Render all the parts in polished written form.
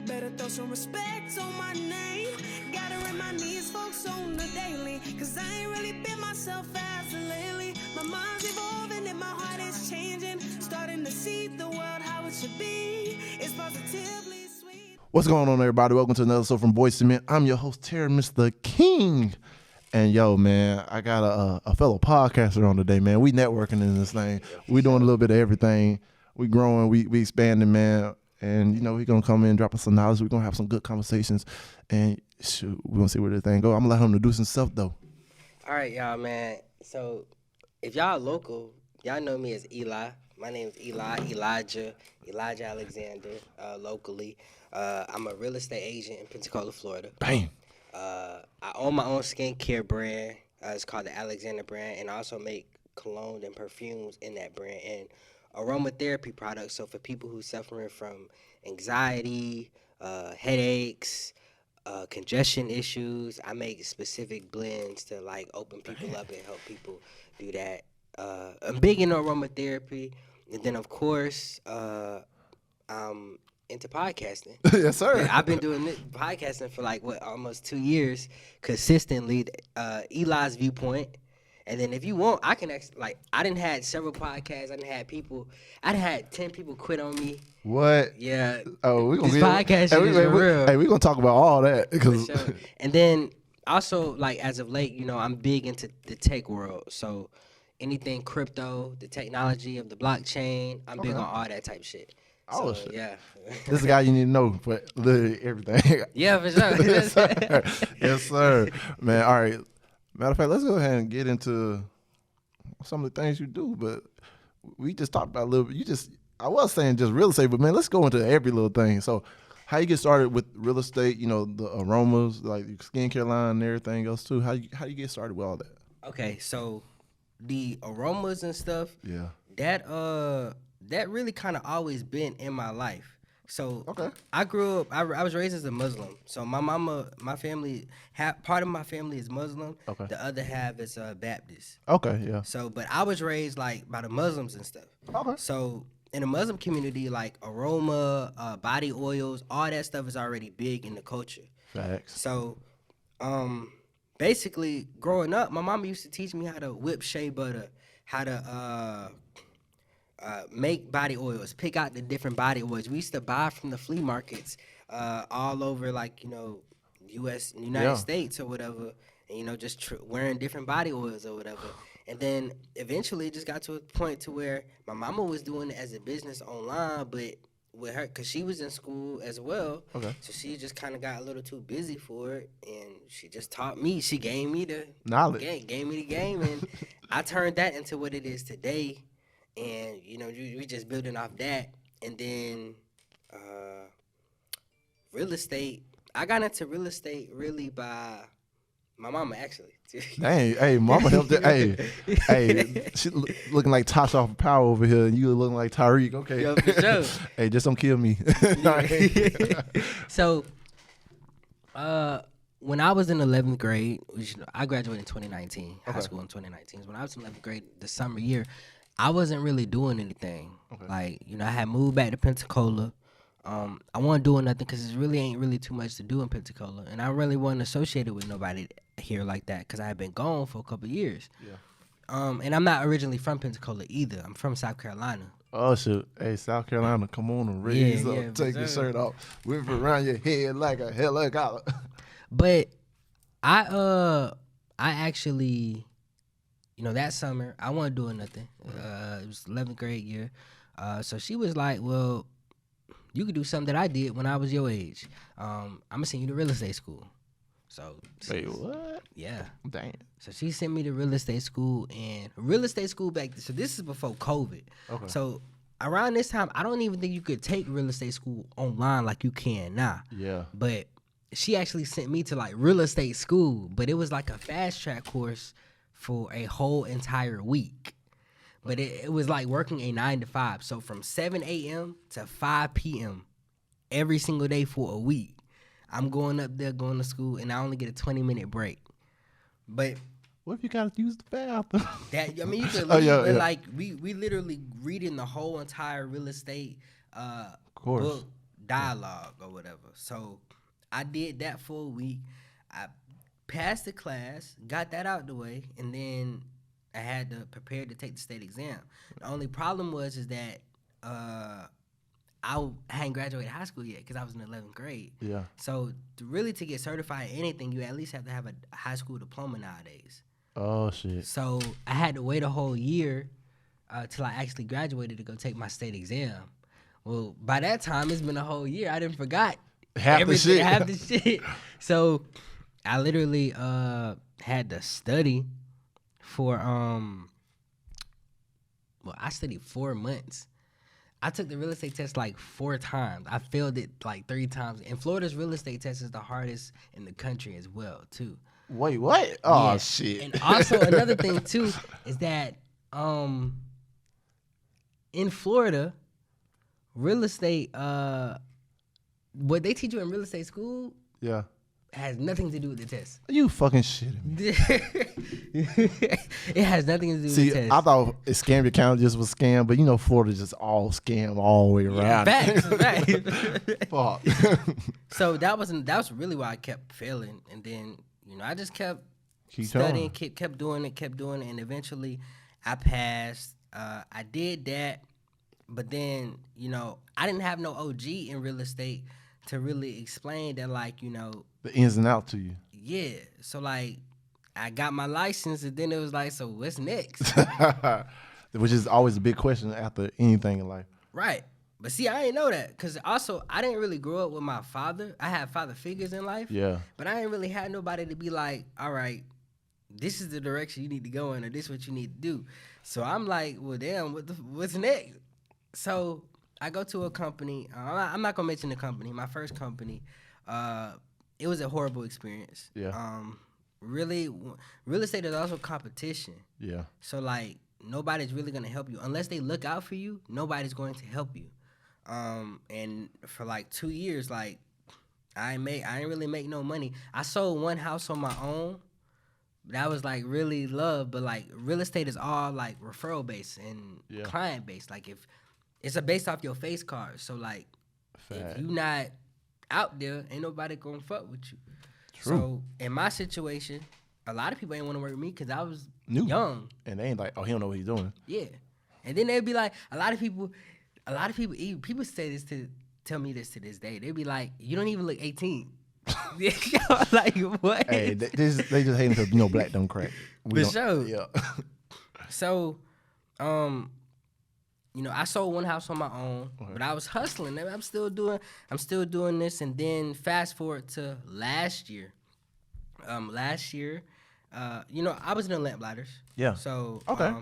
Better throw some respect on my name. Gotta remind these folks on the daily, cause I ain't really been myself as of lately. My mind's evolving and my heart is changing. Starting to see the world how it should be. It's positively sweet. What's going on, everybody? Welcome to another episode from Boys Cement. I'm your host, Terry, Mr. King. And yo, man, I got a fellow podcaster on today, man. We networking in this thing. We doing a little bit of everything. We growing, we expanding, man. And, you know, we going to come in, drop us some knowledge. We're going to have some good conversations. And shoot, we're going to see where this thing go. I'm going to let him introduce himself, though. All right, y'all, man. So if y'all local, y'all know me as Eli. My name is Elijah Alexander, locally. I'm a real estate agent in Pensacola, Florida. Bang. I own my own skincare brand. It's called the Alexander brand, and I also make cologne and perfumes in that brand and aromatherapy products. So for people who suffering from anxiety, headaches, congestion issues, I make specific blends to like open people up and help people do that. I'm big in aromatherapy, and then of course I'm into podcasting. Yes, sir. Yeah, I've been doing this podcasting for like almost 2 years consistently. Eli's Viewpoint, and then if you want, I can actually I done had several podcasts. I done had 10 people quit on me. What? Yeah. Oh, we gonna this podcast shit is real. Hey, we gonna talk about all that because. Sure. And then also as of late, I'm big into the tech world. So anything crypto, the technology of the blockchain, I'm big on all that type shit. Oh, so, shit. Yeah. This is a guy you need to know for literally everything. Yeah, for sure. Yes, sir. Yes, sir. Man, all right. Matter of fact, let's go ahead and get into some of the things you do. But we just talked about a little bit. I was saying just real estate, but man, let's go into every little thing. So how you get started with real estate, the aromas, like your skincare line and everything else too. How you get started with all that? Okay, so the aromas and stuff, Yeah. that really kind of always been in my life. So Okay. I grew up, I was raised as a Muslim. So my family, part of my family is Muslim. Okay. The other half is Baptist. Okay, yeah. So, but I was raised by the Muslims and stuff. Okay. So in the Muslim community, aroma, body oils, all that stuff is already big in the culture. Facts. So, basically, growing up, my mama used to teach me how to whip shea butter, how to make body oils, pick out the different body oils. We used to buy from the flea markets all over, United States or whatever, and just wearing different body oils or whatever. And then eventually it just got to a point to where my mama was doing it as a business online, but with her, because she was in school as well. Okay. So she just kind of got a little too busy for it, and she just taught me. She gave me the knowledge. Gave me the game, and I turned that into what it is today. And, we just building off that. And then real estate, I got into real estate really by my mama, actually. Dang, hey, mama helped it. Hey, she looking like Tasha off of Power over here, and you looking like Tyreek. Okay. Yo, for sure. Hey, just don't kill me. So, when I was in 11th grade, I graduated in 2019, high school in 2019. When I was in 11th grade, the summer year, I wasn't really doing anything. Okay. I had moved back to Pensacola. I wasn't doing nothing because it really ain't really too much to do in Pensacola. And I really wasn't associated with nobody here like that because I had been gone for a couple of years. Yeah. And I'm not originally from Pensacola either. I'm from South Carolina. Oh, shoot. Hey, South Carolina, come on and raise up. Yeah, take your shirt off. Whip it around your head like a helicopter. But I actually... that summer, I wasn't doing nothing. It was 11th grade year. So she was like, well, you could do something that I did when I was your age. I'm going to send you to real estate school. So, wait, what? Yeah. Dang. So she sent me to real estate school, and real estate school so this is before COVID. Okay. So around this time, I don't even think you could take real estate school online like you can now. Yeah. But she actually sent me to real estate school, but it was like a fast track course for a whole entire week. But it was like working a 9 to 5. So from 7 a.m. to 5 p.m. every single day for a week. I'm going up there, going to school, and I only get a 20-minute break. But what if you gotta use the bathroom? You could leave, but we literally reading the whole entire real estate book dialogue or whatever. So I did that for a week. I passed the class, got that out the way, and then I had to prepare to take the state exam. The only problem is that I hadn't graduated high school yet because I was in 11th grade. Yeah. So to get certified in anything, you at least have to have a high school diploma nowadays. Oh, shit. So I had to wait a whole year till I actually graduated to go take my state exam. Well, by that time, it's been a whole year. I didn't forgot half the shit. So I literally had to study for I studied 4 months. I took the real estate test like 4 times. I failed it like 3 times. And Florida's real estate test is the hardest in the country as well, too. Wait, what? Oh, yeah. Shit. And also another thing, too, is that in Florida, real estate, what they teach you in real estate school has nothing to do with the test. You fucking shitting me. It has nothing to do with the test. I thought Escambia County just was scam, but Florida just all scam all the way around. Facts, right. Fuck. So that was really why I kept failing. And then, I just kept studying, kept doing it, and eventually I passed. I did that, but then, I didn't have no OG in real estate to really explain that, the ins and outs to you. Yeah. So, I got my license, and then it was like, so what's next? Which is always a big question after anything in life. Right. But see, I didn't know that because also I didn't really grow up with my father. I had father figures in life. Yeah. But I didn't really have nobody to be like, all right, this is the direction you need to go in, or this is what you need to do. So I'm like, well, damn, what's next? So I go to a company. I'm not gonna mention the company. My first company. It was a horrible experience. Yeah. Really, real estate is also competition. Yeah. So nobody's really gonna help you unless they look out for you. Nobody's going to help you. And for 2 years, I ain't really make no money. I sold one house on my own. That was really love, but real estate is all referral based and client based. If it's based off your face card. So if you not out there, ain't nobody gonna fuck with you. True. So in my situation, a lot of people ain't want to work with me because I was young. And they ain't like, oh, he don't know what he's doing. Yeah. And then they'd be like, a lot of people say this tell me this to this day. They'd be like, you don't even look 18. What? Hey, they just hating because black don't crack. For sure. Yeah. So, I sold one house on my own, but I was hustling. I'm still doing this. And then fast forward to last year. I was in the Lamplighters. Yeah. So, okay.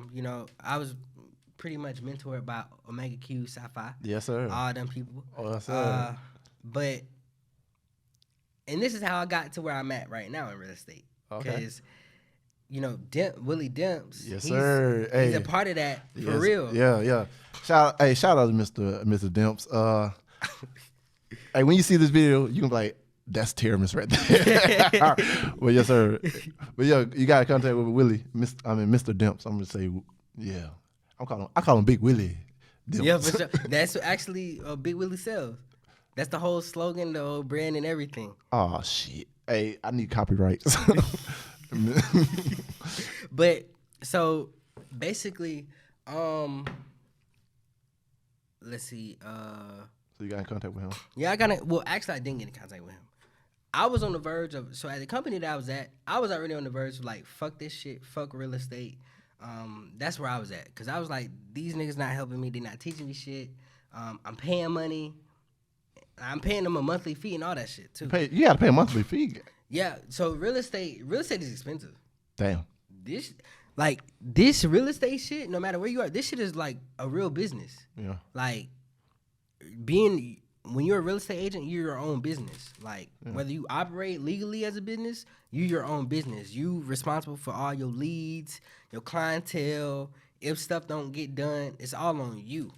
I was pretty much mentored by Omega Q, Sci-Fi. Yes, sir. All them people. Oh, yes, sir. And this is how I got to where I'm at right now in real estate. Okay. Because, Willie Demps. Yes, sir. Hey. He's a part of that for real. Yeah. Shout out to Mr. Demps. Hey, when you see this video, you can be like, that's Terrence right there. Well, yes, sir. But yeah, you got to contact with Willie. Mr. Demps. I'm gonna say, yeah. I call him Big Willie Demps. Yeah, for sure. That's actually Big Willie sells. That's the whole slogan, the whole brand, and everything. Oh shit! Hey, I need copyrights. But so basically, let's see. So you got in contact with him? Yeah, I didn't get in contact with him. I was on the verge of, so at the company that I was at, I was already on the verge of fuck this shit, fuck real estate. That's where I was at. Because I was like, these niggas not helping me. They're not teaching me shit. I'm paying money. I'm paying them a monthly fee and all that shit, too. You got to pay a monthly fee. Yeah, so real estate is expensive. Damn. This real estate shit, no matter where you are, this shit is a real business. Yeah. When you're a real estate agent, you're your own business. Whether you operate legally as a business, you're your own business. You responsible for all your leads, your clientele. If stuff don't get done, it's all on you.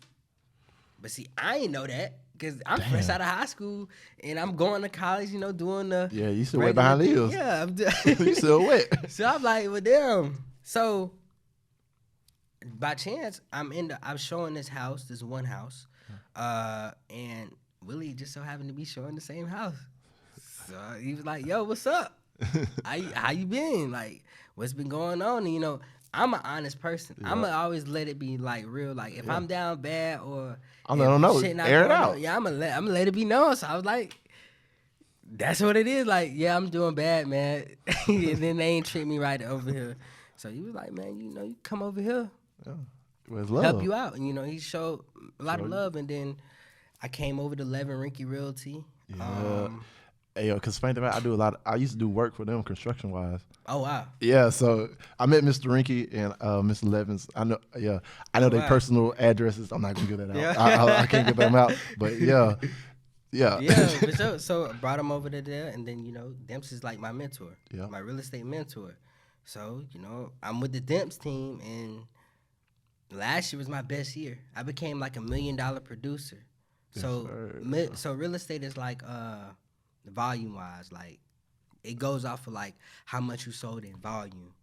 But see, I ain't know that because I'm fresh out of high school and I'm going to college, doing the... Yeah, you still wet behind the heels. Yeah. You still wet. So I'm like, well, damn. So by chance, I'm showing this one house. And Willie just so happened to be showing the same house. So he was like, "Yo, what's up? How you been? Like, what's been going on?" And, you know, I'm an honest person. Yeah. I'ma always let it be like real. Like if I'm down bad or I don't know, air it out. I'm gonna let it be known. So I was like, that's what it is. Like, yeah, I'm doing bad, man. And then they ain't treat me right over here. So he was like, man, you know, you come over here. Yeah. With love. Help you out. And, you know, he showed a lot of love. And then I came over to Levin Rinky Realty. Yeah. Hey, yo, because funny thing about, I used to do work for them construction wise. Oh, wow. Yeah, so I met Mr. Rinky and Mr. Levins. I know their personal addresses. I'm not going to give that out. Yeah. I can't give them out. But yeah. Yeah, for sure. So I brought him over to there. And then, you know, Demps is like my mentor, my real estate mentor. So, you know, I'm with the Demps team. And last year was my best year. I became like $1 million producer. Yes, so real estate is like volume wise, like it goes off of like how much you sold in volume.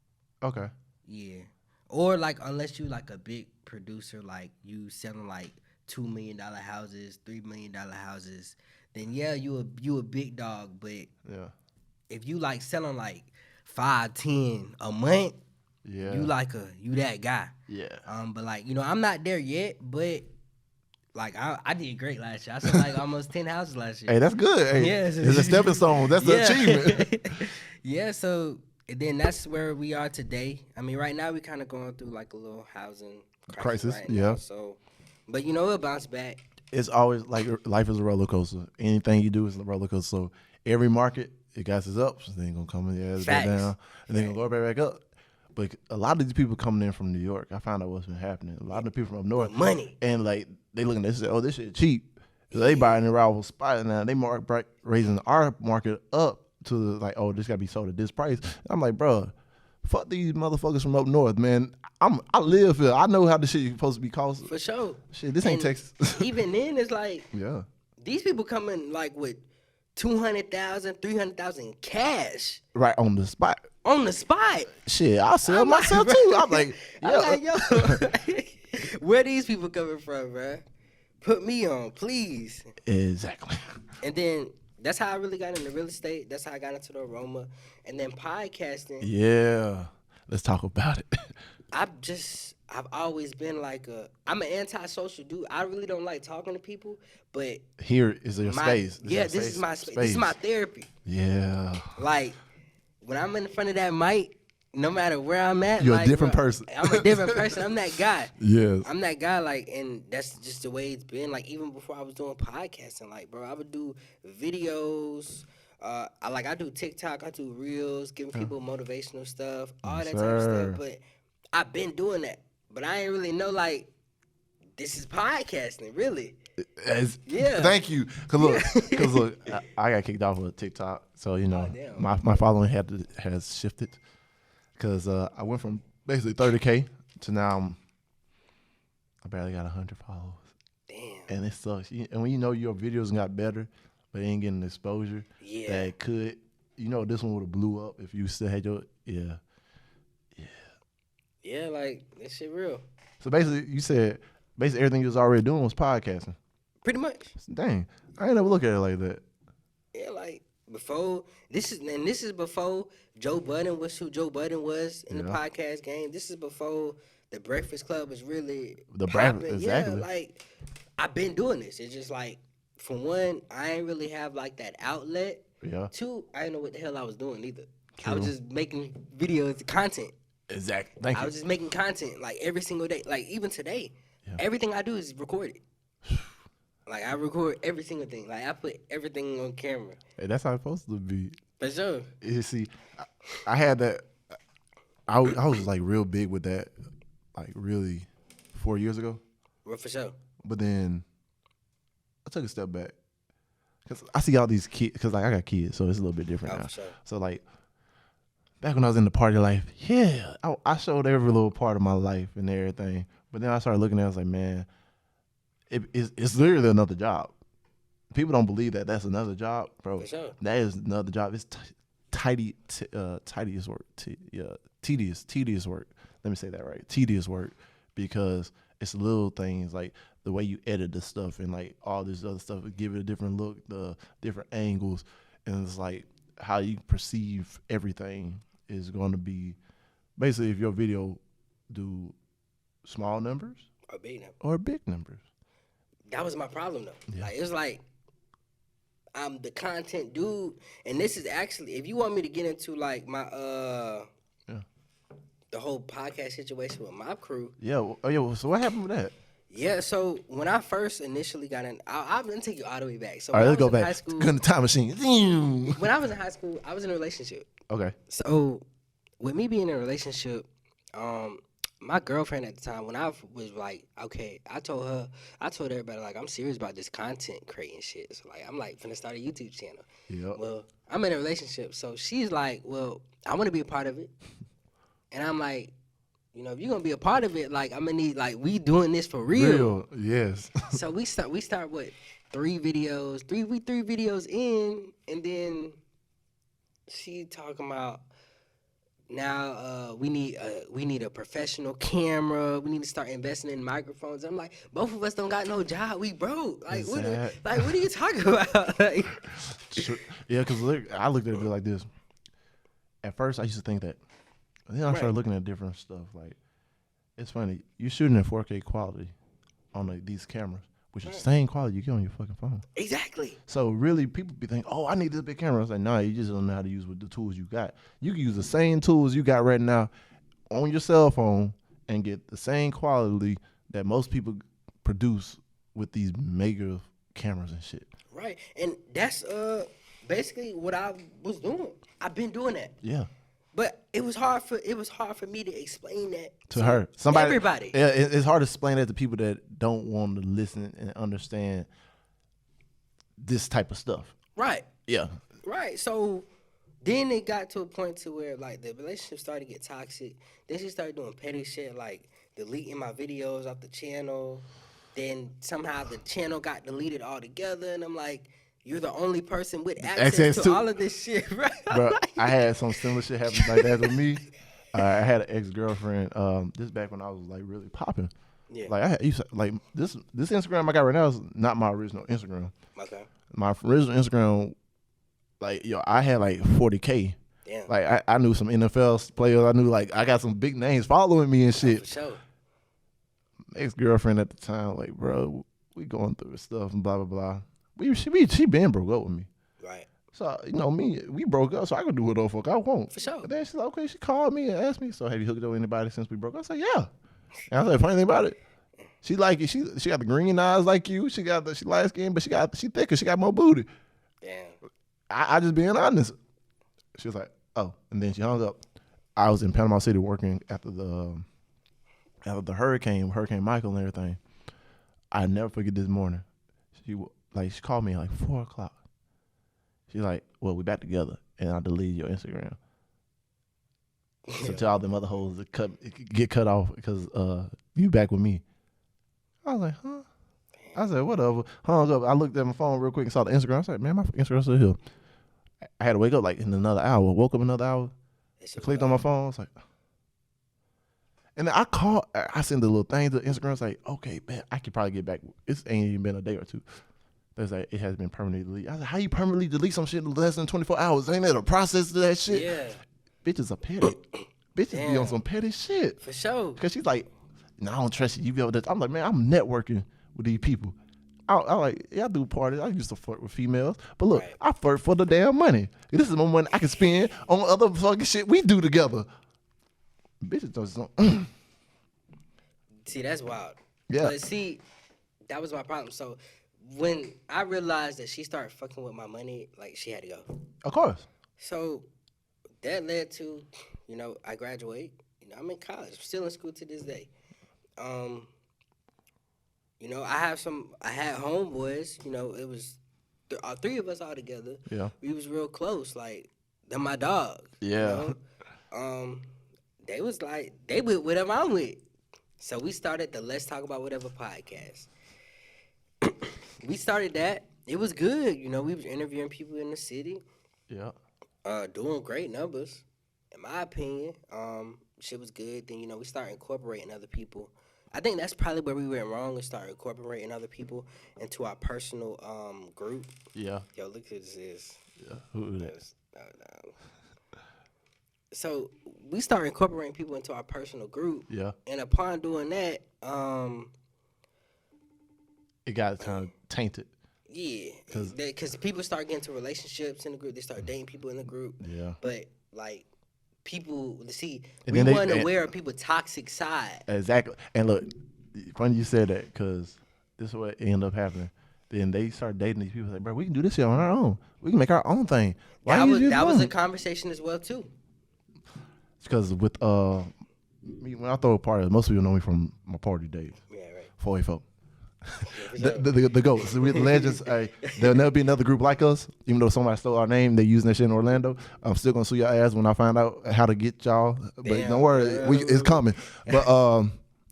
Okay. Yeah. Or like unless you like a big producer, like you selling like $2 million houses, $3 million houses, then yeah, you a big dog. But if you like selling like 5, 10 a month, you that guy. Yeah. But like, you know, I'm not there yet, but like I did great last year. I sold like almost 10 houses last year. Hey, that's good. Hey, it's a stepping stone. That's the achievement. Yeah, so then that's where we are today. I mean, right now we kind of going through like a little housing crisis. Right now, so, but you know, we'll bounce back. It's always like life is a roller coaster. Anything you do is a roller coaster. So every market, it got its ups. Then gonna come in, go down, and then gonna go back up. But a lot of these people coming in from New York, I found out what's been happening. A lot of the people from up north, money, and like they looking at this, oh, this shit cheap. So they buying the rival spot now. They raising our market up to like, oh, this gotta be sold at this price. I'm like, bro, fuck these motherfuckers from up north, man. I live here. I know how this shit is supposed to be costing. For sure. Shit, this ain't Texas. Even then, it's like, these people coming like with $200,000, $300,000 cash. Right on the spot. On the spot. Shit, I'll sell myself too. I'm like, yo, where these people coming from, bro? Put me on, please. Exactly. And then that's how I really got into real estate. That's how I got into the aroma. And then podcasting. Yeah. Let's talk about it. I've always been like I'm an antisocial dude. I really don't like talking to people, but here is your space. This is my space. This is my therapy. Yeah. Like when I'm in front of that mic, no matter where I'm at, you're like, a different person. I'm a different person. I'm that guy. Yes. I'm that guy, like, and that's just the way it's been. Like, even before I was doing podcasting, like, bro, I would do videos. I do TikTok, I do Reels, giving people motivational stuff, all that type of stuff. But I've been doing that. But I ain't really know, like, this is podcasting, really. Thank you. Cause look, I got kicked off of TikTok, so you know my following has shifted. Cause I went from basically 30K to now I barely got 100 followers. Damn. And it sucks. And when you know your videos got better, but it ain't getting the exposure that it could, you know, this one would have blew up if you still had your Yeah, like that shit real. So basically, you said everything you was already doing was podcasting. Pretty much. Dang, I ain't never look at it like that. Yeah, like before this is before Joe Budden was who Joe Budden was in the podcast game. This is before the Breakfast Club was really the Breakfast. Exactly. Yeah, like I've been doing this. It's just like, for one, I ain't really have like that outlet. Yeah. Two, I didn't know what the hell I was doing either. True. I was just making videos, content. Exactly. Thank you. I was just making content like every single day. Like even today, everything I do is recorded. Like I record every single thing. Like I put everything on camera. Hey, that's how it's supposed to be. For sure. You see, I had that. I was like real big with that, like really 4 years ago. Well, for sure. But then I took a step back because I see all these kids. Because like I got kids, so it's a little bit different now. For sure. So like back when I was in the party life, I showed every little part of my life and everything. But then I started looking at it, I was like, man, it's literally another job. People don't believe that that's another job, bro. For sure. That is another job. It's tedious work. Tedious work. Let me say that right. Tedious work, because it's little things like the way you edit the stuff and like all this other stuff, give it a different look, the different angles, and it's like how you perceive everything is going to be basically if your video do small numbers or big numbers. That was my problem though. Yeah. Like it's like I'm the content dude, and this is actually if you want me to get into like my the whole podcast situation with Mob Crew. Yeah. Oh yeah. So what happened with that? Yeah. So when I first initially got in, I'm gonna take you all the way back. So all right, let's go back. High school, go in the time machine. When I was in high school, I was in a relationship. Okay. So with me being in a relationship, my girlfriend at the time, when I was like, okay, I told everybody like I'm serious about this content creating shit. So like I'm like finna start a YouTube channel. Yeah. Well, I'm in a relationship, so she's like, well, I want to be a part of it. And I'm like, you know, if you're gonna be a part of it, like I'm gonna need like we doing this for real. Yes. So we start what 3 videos in, and then she talking about now we need a professional camera. We need to start investing in microphones. I'm like, both of us don't got no job. We broke. Like what are you talking about? Like, yeah, because I looked at it like this. At first, I used to think that. Then I started looking at different stuff. Like, it's funny. You're shooting in 4K quality on these cameras, which is the same quality you get on your fucking phone. Exactly. So really, people be thinking, "Oh, I need this big camera." I was like, "No, you just don't know how to use with the tools you got. You can use the same tools you got right now on your cell phone and get the same quality that most people produce with these mega cameras and shit." Right, and that's basically what I was doing. I've been doing that. Yeah. But it was hard for me to explain that to her. Everybody. Yeah, it's hard to explain that to people that don't want to listen and understand this type of stuff. Right. Yeah. Right. So then it got to a point to where like the relationship started to get toxic. Then she started doing petty shit like deleting my videos off the channel. Then somehow the channel got deleted altogether, and I'm like, you're the only person with access to all of this shit, right? Bro, I had some similar shit happen like that with me. I had an ex-girlfriend. This back when I was like really popping. Yeah. Like I had like this Instagram I got right now is not my original Instagram. Okay. My original Instagram, like I had like 40K. Damn. Like I knew some NFL players. I knew like I got some big names following me and shit. For sure. Ex-girlfriend at the time, like, bro, we going through stuff and blah blah blah. She been broke up with me. Right. So, we broke up, so I could do what the fuck I want. For sure. But then she's like, okay, she called me and asked me, so have you hooked up with anybody since we broke up? I said, yeah. And I was like, funny thing about it, she like it. She got the green eyes like you. She light skin, but she thicker. She got more booty. Damn. I just being honest. She was like, oh. And then she hung up. I was in Panama City working after the Hurricane Michael and everything. I never forget this morning. She called me at like 4:00. She's like, well, we back together, and I deleted your Instagram. So tell all them other hoes to get cut off because you back with me. I was like, huh? I said, whatever. Hung up. I looked at my phone real quick and saw the Instagram. I was like, man, my Instagram's still here. I had to wake up like in another hour. Woke up another hour. I clicked on my phone. I was like, and then I sent the little thing to Instagram. It's like, okay, man, I could probably get back. It ain't even been a day or two. There's like, it has been permanently deleted. I was like, how you permanently delete some shit in less than 24 hours? Ain't that a process to that shit? Yeah. Bitches are petty. Bitches be on some petty shit. For sure. Because she's like, no, I don't trust you. You be able to. I'm like, man, I'm networking with these people. I'm like, yeah, I do parties. I used to flirt with females. But look, I flirt for the damn money. This is more money I can spend on other fucking shit we do together. Bitches don't. See, that's wild. Yeah. But see, that was my problem. So when I realized that she started fucking with my money, like she had to go. Of course. So that led to, I graduate. I'm in college. I'm still in school to this day. I had homeboys. It was 3 of us all together. Yeah. We was real close. Like, they're my dogs. Yeah. They was like, they with whatever I'm with. So we started the Let's Talk About Whatever podcast. We started that. It was good. We was interviewing people in the city. Yeah. Doing great numbers, in my opinion. Shit was good. Then, we started incorporating other people I think that's probably where we went wrong and started incorporating other people into our personal group. Yeah. Yo, look who this is. Yeah. Who is that? No. So we started incorporating people into our personal group. Yeah. And upon doing that, it got kind of tainted. Yeah. Because people start getting into relationships in the group. They start dating people in the group. Yeah. But like people, see, and we weren't aware of people's toxic side. Exactly. And look, funny you said that because this is what ended up happening. Then they start dating these people. Like, bro, we can do this shit on our own. We can make our own thing. That was a conversation as well too. Because with me, when I throw a party, most people know me from my party days. Yeah, right. 484. The GOATs, the legends. Hey, there'll never be another group like us. Even though somebody stole our name, they using that shit in Orlando. I'm still gonna sue your ass when I find out how to get y'all. But don't worry, it's coming. But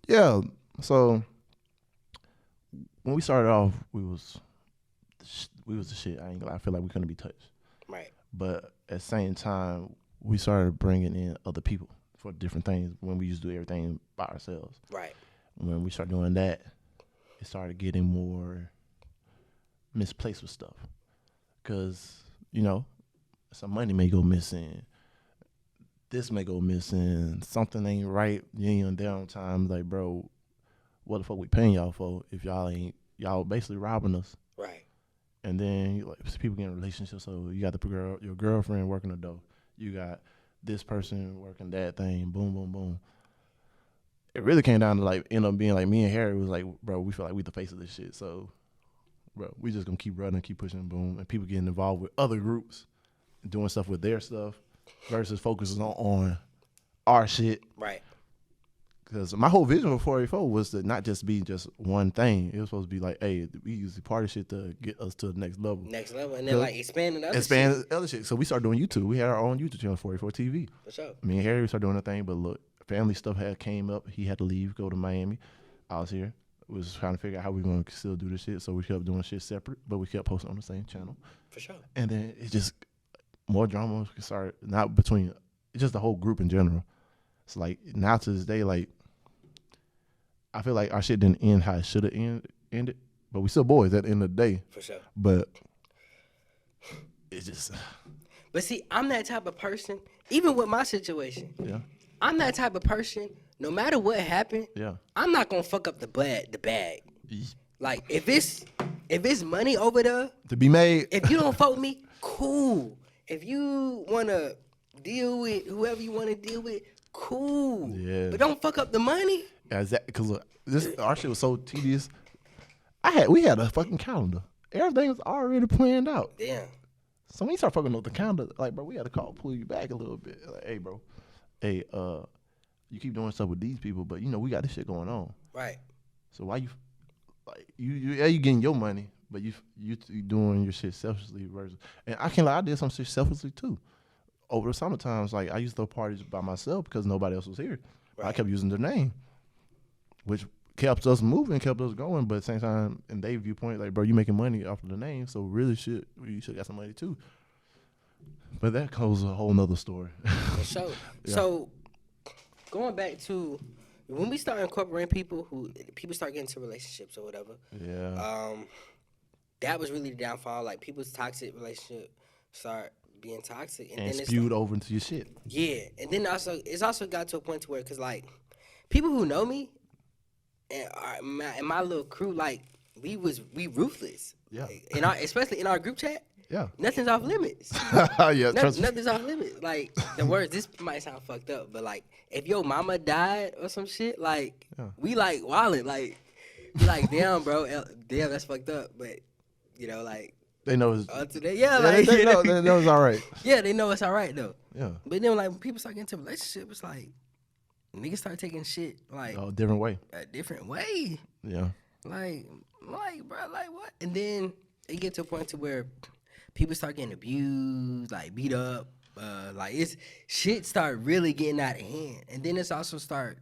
yeah. So when we started off, we was the shit. I ain't gonna lie. I feel like we couldn't be touched. Right. But at the same time, we started bringing in other people for different things when we used to do everything by ourselves. Right. When we started doing that, it started getting more misplaced with stuff. Because, some money may go missing. This may go missing. Something ain't right. You ain't on downtime. Like, bro, what the fuck we paying y'all for if y'all basically robbing us? Right. And then people get in relationships. So you got your girlfriend working the dough. You got this person working that thing. Boom, boom, boom. It really came down to end up being me and Harry was like, bro, we feel like we the face of this shit. So, bro, we just gonna keep running, keep pushing, boom, and people getting involved with other groups, doing stuff with their stuff, versus focusing on our shit. Right. Because my whole vision for 484 was to not just be just one thing. It was supposed to be like, hey, we use the party shit to get us to the next level. And then expanding other shit. So we started doing YouTube. We had our own YouTube channel, 484 TV. For sure. Me and Harry started doing a thing, but look, family stuff came up. He had to leave, go to Miami. I was here. We was trying to figure out how we were going to still do this shit. So we kept doing shit separate, but we kept posting on the same channel. For sure. And then it just, more drama started, not between, just the whole group in general. It's now to this day, I feel like our shit didn't end how it should have ended. But we still boys at the end of the day. For sure. But it's just. But see, I'm that type of person, even with my situation. Yeah. I'm that type of person, no matter what happened, I'm not gonna fuck up the bag. Like if it's money over there to be made, if you don't fuck with me, cool. If you wanna deal with whoever you wanna deal with, cool. Yeah. But don't fuck up the money. Yeah, exactly. Because look, our shit was so tedious. We had a fucking calendar. Everything was already planned out. Damn. So when you start fucking with the calendar, bro, we had to pull you back a little bit. Like, hey, bro. Hey, you keep doing stuff with these people, but we got this shit going on. Right. So why you getting your money, but you doing your shit selfishly versus, and I can't lie, I did some shit selfishly too. Over the summer times, I used to throw parties by myself because nobody else was here. Right. I kept using their name, which kept us moving, kept us going. But at the same time, in their viewpoint, bro, you making money off of the name, so really you should got some money too. But that goes a whole nother story. For sure. Yeah. So, going back to when we start incorporating people start getting into relationships or whatever. Yeah. That was really the downfall. People's toxic relationship start being toxic, and then spewed over into your shit. Yeah, and then it's also got to a point to where, because people who know me and my little crew, we ruthless. Yeah. Especially in our group chat. Yeah. Nothing's off limits. Yeah, nothing's off limits. The words, this might sound fucked up, but if your mama died or some shit, we wildin', damn, bro, damn, that's fucked up. But they know it's today, they know it's all right. Yeah, they know it's all right though. Yeah. But then when people start getting into a relationship, it's niggas start taking shit a different way. A different way. Yeah. Bro, what? And then it get to a point to where people start getting abused, beat up. It's shit start really getting out of hand. And then it's also start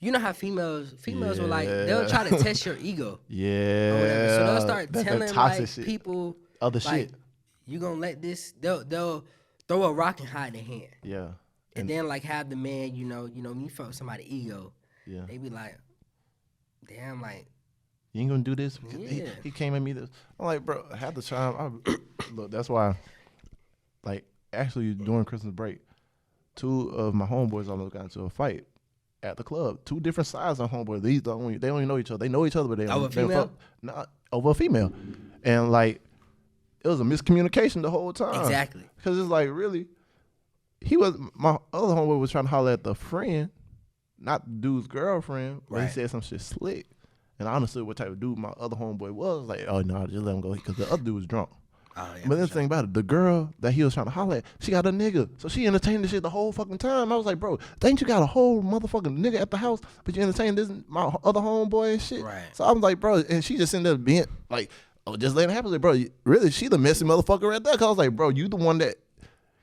you know how females will they'll try to test your ego. Yeah. So they'll start telling people other shit. You gonna let this? They'll throw a rock and hide their hand. Yeah. And then have the man, when you fuck with somebody's ego, they be like, damn, like, you ain't gonna do this? Yeah. He came at me this. I'm like, bro, I had the time. Look, that's why, like, actually during Christmas break, 2 of my homeboys almost got into a fight at the club. 2 different sides of homeboys. They don't even know each other. They know each other, but they over a female? Not over a female. And like, it was a miscommunication the whole time. Exactly. Because it's like, really, my other homeboy was trying to holler at the friend, not the dude's girlfriend, but he said some shit slick. And I understood what type of dude my other homeboy was. Like, oh, no, just let him go. Because the other dude was drunk. Oh, yeah, but then the thing about it, the girl that he was trying to holler at, she got a nigga. So she entertained this shit the whole fucking time. I was like, bro, ain't you got a whole motherfucking nigga at the house, but you entertain this my other homeboy and shit? Right. So I was like, bro, and she just ended up being like, oh, just letting it happen. Like, bro, really, she the messy motherfucker right there. Because I was like, bro, you the one that,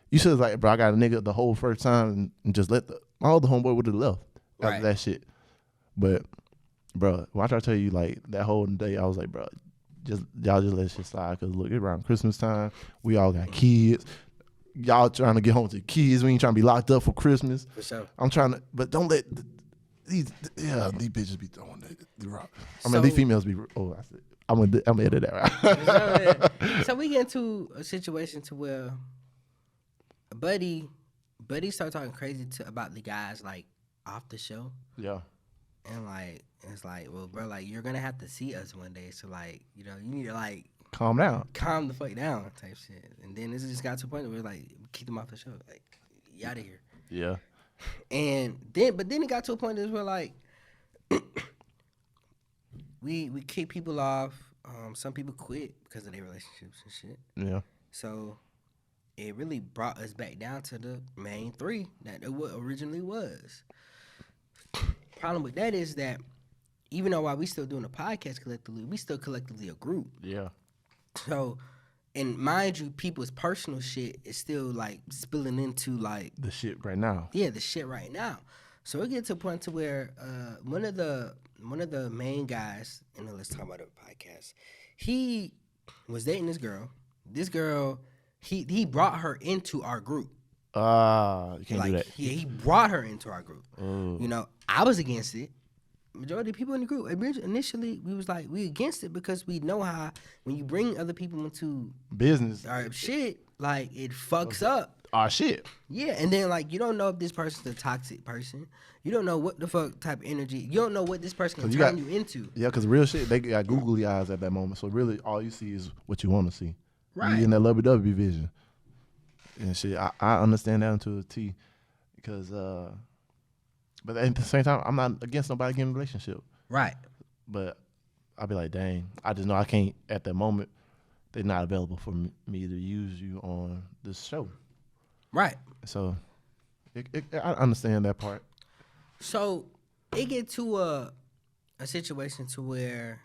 you should have like, bro, I got a nigga the whole first time and just let my other homeboy would have left after that shit. But, bro, watch I tell you, like, that whole day, I was like, bro, y'all just let shit slide. Because look, it's around Christmas time. We all got kids. Y'all trying to get home to the kids. We ain't trying to be locked up for Christmas. For sure. I'm trying to, but don't let these bitches be throwing the rock. I mean, these females be, oh, I said, I'm gonna edit that right. So we get into a situation to where Buddy started talking crazy about the guys, like, off the show. Yeah. And, like, it's like, well, bro, like, you're going to have to see us one day. So, like, you know, you need to, like, calm down. Calm the fuck down type shit. And then this just got to a point where, like, keep them off the show. Like, you out of here. Yeah. But then it got to a point where, like, we kick people off. Some people quit because of their relationships and shit. Yeah. So it really brought us back down to the main 3 that it originally was. Problem with that is that even though while we still doing a podcast collectively, we still collectively a group. Yeah. So, and mind you, people's personal shit is still like spilling into like the shit right now. Yeah, the shit right now. So it gets to a point to where one of the main guys, and let's talk about the podcast. He was dating this girl. This girl, he brought her into our group. You can't do that. He brought her into our group. Ooh. You know, I was against it. Majority of people in the group, initially, we was like, we against it because we know how when you bring other people into business or shit, like it fucks up our shit. Yeah, and then like you don't know if this person's a toxic person. You don't know what the fuck type of energy. You don't know what this person can turn you into. Yeah, because real shit, they got googly eyes at that moment. So really, all you see is what you want to see. Right. You in that lovey-dovey vision. And shit, I understand that to a T, because but at the same time, I'm not against nobody getting in a relationship. Right. But I'll be like, dang, I just know I can't at that moment. They're not available for me to use you on this show. Right. So, I understand that part. So it get to a situation to where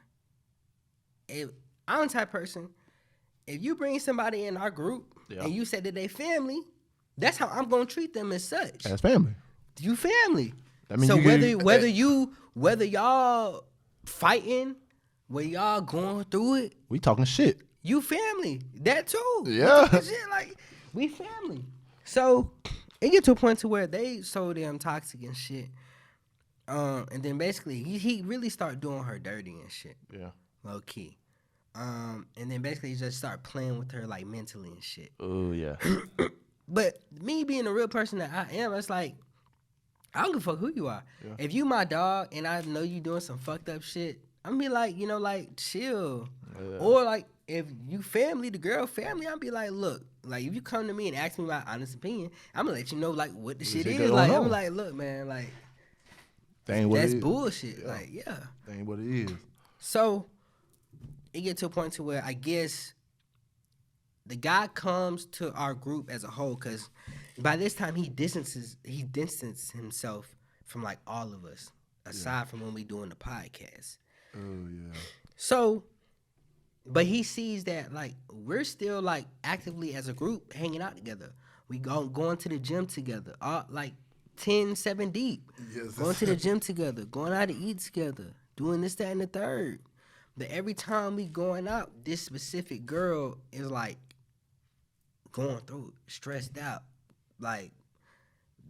if I'm the type of person, if you bring somebody in our group and you say that they family, that's how I'm gonna treat them as such. As family. You family. I mean, so whether y'all fighting, whether y'all going through it, we talking shit. You family. That too. Yeah. Shit, like we family. So it get to a point to where they so damn toxic and shit. And then basically he really started doing her dirty and shit. Yeah. Low key. And then basically he just start playing with her like mentally and shit. Oh yeah. But me being a real person that I am, it's like I don't give a fuck who you are. Yeah. If you my dog and I know you doing some fucked up shit, I'm gonna be like, you know, like chill. Yeah. Or like if you family, the girl family, I'll be like, look, like if you come to me and ask me my honest opinion, I'm gonna let you know like what the shit is. Like I'm like, look, man, like that's bullshit. Yeah. Like, yeah. That ain't what it is. So it get to a point to where I guess the guy comes to our group as a whole, because by this time he distances himself from like all of us, aside from when we doing the podcast. Oh yeah. So, but he sees that like we're still like actively as a group hanging out together. We going to the gym together, like 10-7 deep. Yes. Going to the gym together, going out to eat together, doing this, that, and the third. But every time we going out, this specific girl is like going through it, stressed out, like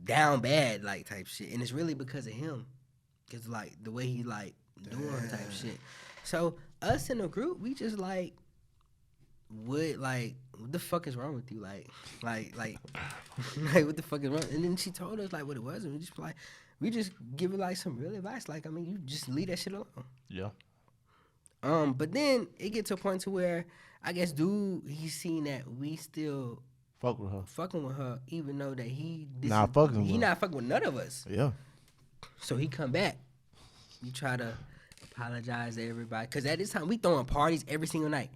down bad, like type shit. And it's really because of him. cause like the way he like doing type shit. So us in the group, we just like, what the fuck is wrong with you? Like what the fuck is wrong? And then she told us like what it was, and we just give her like some real advice. Like, I mean, you just leave that shit alone. Yeah. But then it get to a point to where I guess dude, he's seen that we still fucking with her, even though that he not fucking with none of us. Yeah. So he come back. We try to apologize to everybody, cause at this time we throwing parties every single night.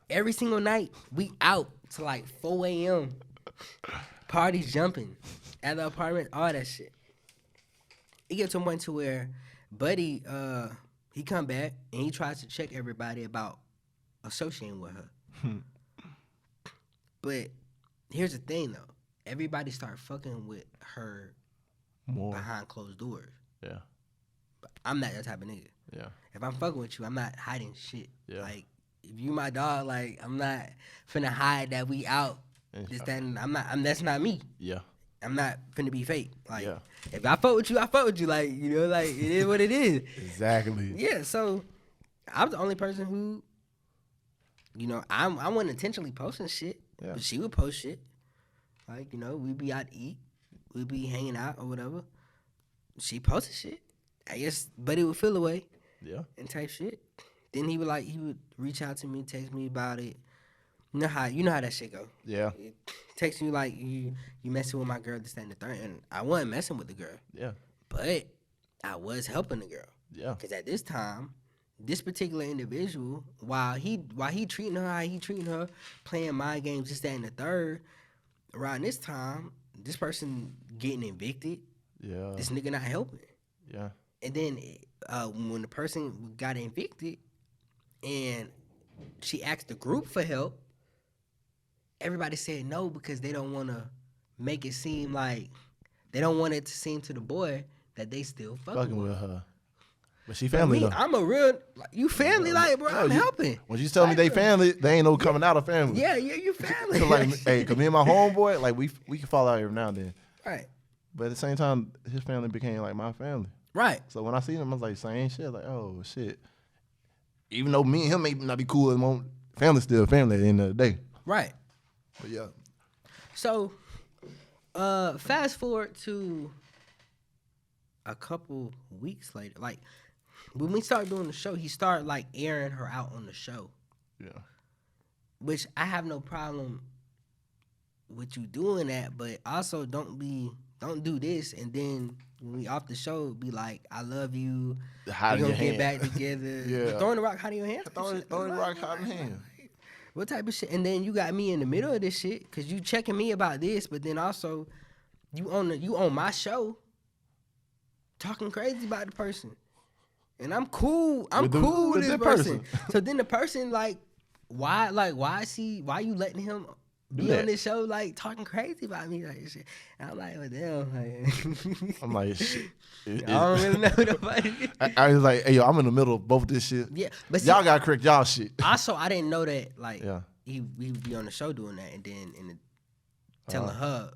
Every single night we out to like 4 a.m. Parties jumping at the apartment, all that shit. It get to a point to where Buddy, he come back and he tries to check everybody about associating with her. But here's the thing though, everybody start fucking with her more behind closed doors. Yeah. But I'm not that type of nigga. Yeah. If I'm fucking with you, I'm not hiding shit. Yeah. Like, if you my dog, like, I'm not finna hide that we out. This, that, and that's not me. Yeah. I'm not finna be fake. Like, if I fuck with you, I fuck with you. Like, you know, like, it is what it is. Exactly. Yeah, so I'm the only person who, you know, I wasn't intentionally posting shit, but she would post shit. Like, you know, we'd be out to eat. We'd be hanging out or whatever. She posted shit. I guess Buddy would feel away. Yeah. And type shit. Then he would reach out to me, text me about it. You know how that shit go. Yeah. Text me like you messing with my girl, this, that, and the third. And I wasn't messing with the girl. Yeah. But I was helping the girl. Yeah. Because at this time, this particular individual, while he treating her how he treating her, playing mind games, this, that, and the third, around this time, this person getting evicted. Yeah. This nigga not helping. Yeah. And then when the person got evicted and she asked the group for help, everybody said no because they don't want to make it seem like, they don't want it to seem to the boy that they still fucking with her. But she family though. I'm a real, you family, like, bro, I'm helping. When you tell me they family, they ain't no coming out of family. Yeah, you family. Cause me and my homeboy, like we can fall out every now and then. Right. But at the same time, his family became like my family. Right. So when I see them, I was like, same shit. Like, oh shit. Even though me and him may not be cool at the moment, family's still family at the end of the day. Right. But yeah. So, fast forward to a couple weeks later, like when we started doing the show, he started like airing her out on the show. Yeah. Which I have no problem with you doing that, but also don't do this and then when we off the show be like, I love you. We're gonna get back together. Yeah. Throwing the rock hot in your hand. Throwing the rock hot in your hand. What type of shit? And then you got me in the middle of this shit because you checking me about this, but then also you on my show talking crazy about the person. And I'm cool. I'm cool with this person. So then the person like, why you letting him be on this show like talking crazy about me like shit? And I'm like, well, damn. Like, I'm like, shit. I don't really know nobody. I was like, hey, yo, I'm in the middle of both this shit. Yeah, but y'all gotta correct y'all shit. Also, I didn't know that like he would be on the show doing that, and then telling her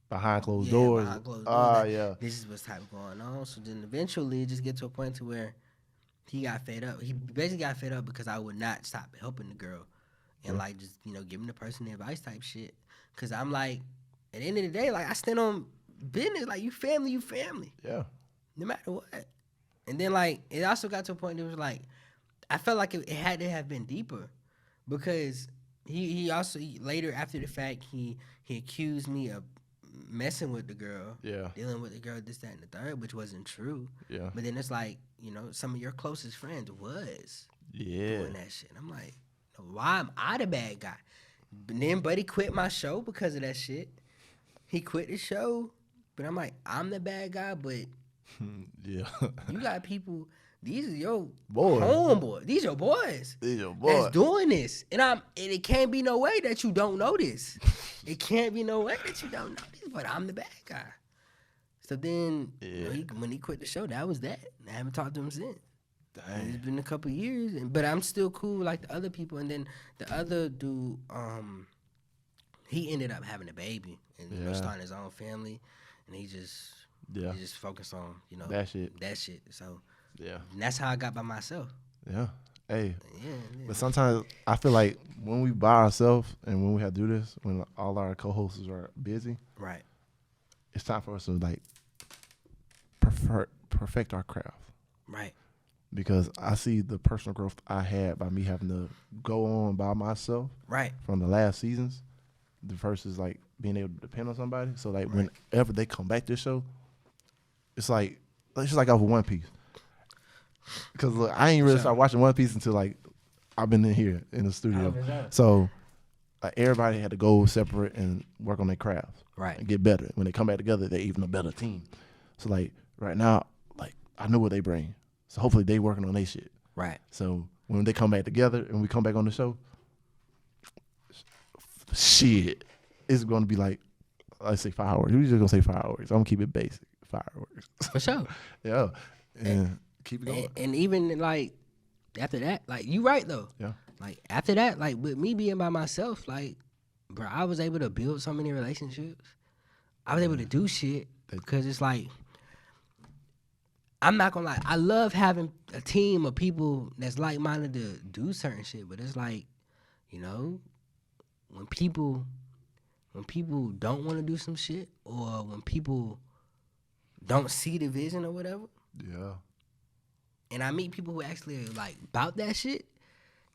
behind closed doors. Yeah. This is what's type going on. So then eventually, it just get to a point to where he got fed up. He basically got fed up because I would not stop helping the girl and like just giving the person the advice type shit. Cause I'm like, at the end of the day, like I stand on business. Like you family. Yeah. No matter what. And then like it also got to a point that it was like I felt like it had to have been deeper because he also later after the fact he accused me of messing with the girl, dealing with the girl, this, that, and the third, which wasn't true. Yeah. But then it's like, some of your closest friends was doing that shit. I'm like, why am I the bad guy? But then Buddy quit my show because of that shit. He quit the show, but I'm like, I'm the bad guy, but yeah, you got people. These are your boys, homeboys. These your boys. That's doing this, and it can't be no way that you don't know this. It can't be no way that you don't know this. But I'm the bad guy. So then, when he quit the show, that was that. I haven't talked to him since. Dang. It's been a couple years, but I'm still cool like the other people. And then the other dude, he ended up having a baby and starting his own family, and he just Yeah. Just focus on, that shit. So yeah, and that's how I got by myself. Yeah. Hey. Yeah. But sometimes I feel like when we by ourselves and when we have to do this, when all our co-hosts are busy, right? It's time for us to like perfect our craft, right? Because I see the personal growth I had by me having to go on by myself, right? From the last seasons, versus like being able to depend on somebody. So like whenever they come back to the show, it's like off of One Piece. Because look, I ain't really start watching One Piece until like I've been in here in the studio. So everybody had to go separate and work on their crafts, right? And get better. When they come back together, they're even a better team. So like right now, like I know what they bring. So hopefully they working on their shit. Right. So when they come back together and we come back on the show, shit, it's going to be like, let's say fireworks. We're just going to say fireworks. I'm going to keep it basic. Fireworks. For sure. Yeah. And keep it going. And even like after that, like you right though. Yeah. Like after that, like with me being by myself, like, bro, I was able to build so many relationships. I was able to do shit because it's like, I'm not gonna lie. I love having a team of people that's like-minded to do certain shit, but it's like, when people don't want to do some shit, or when people don't see the vision or whatever. Yeah. And I meet people who actually are like about that shit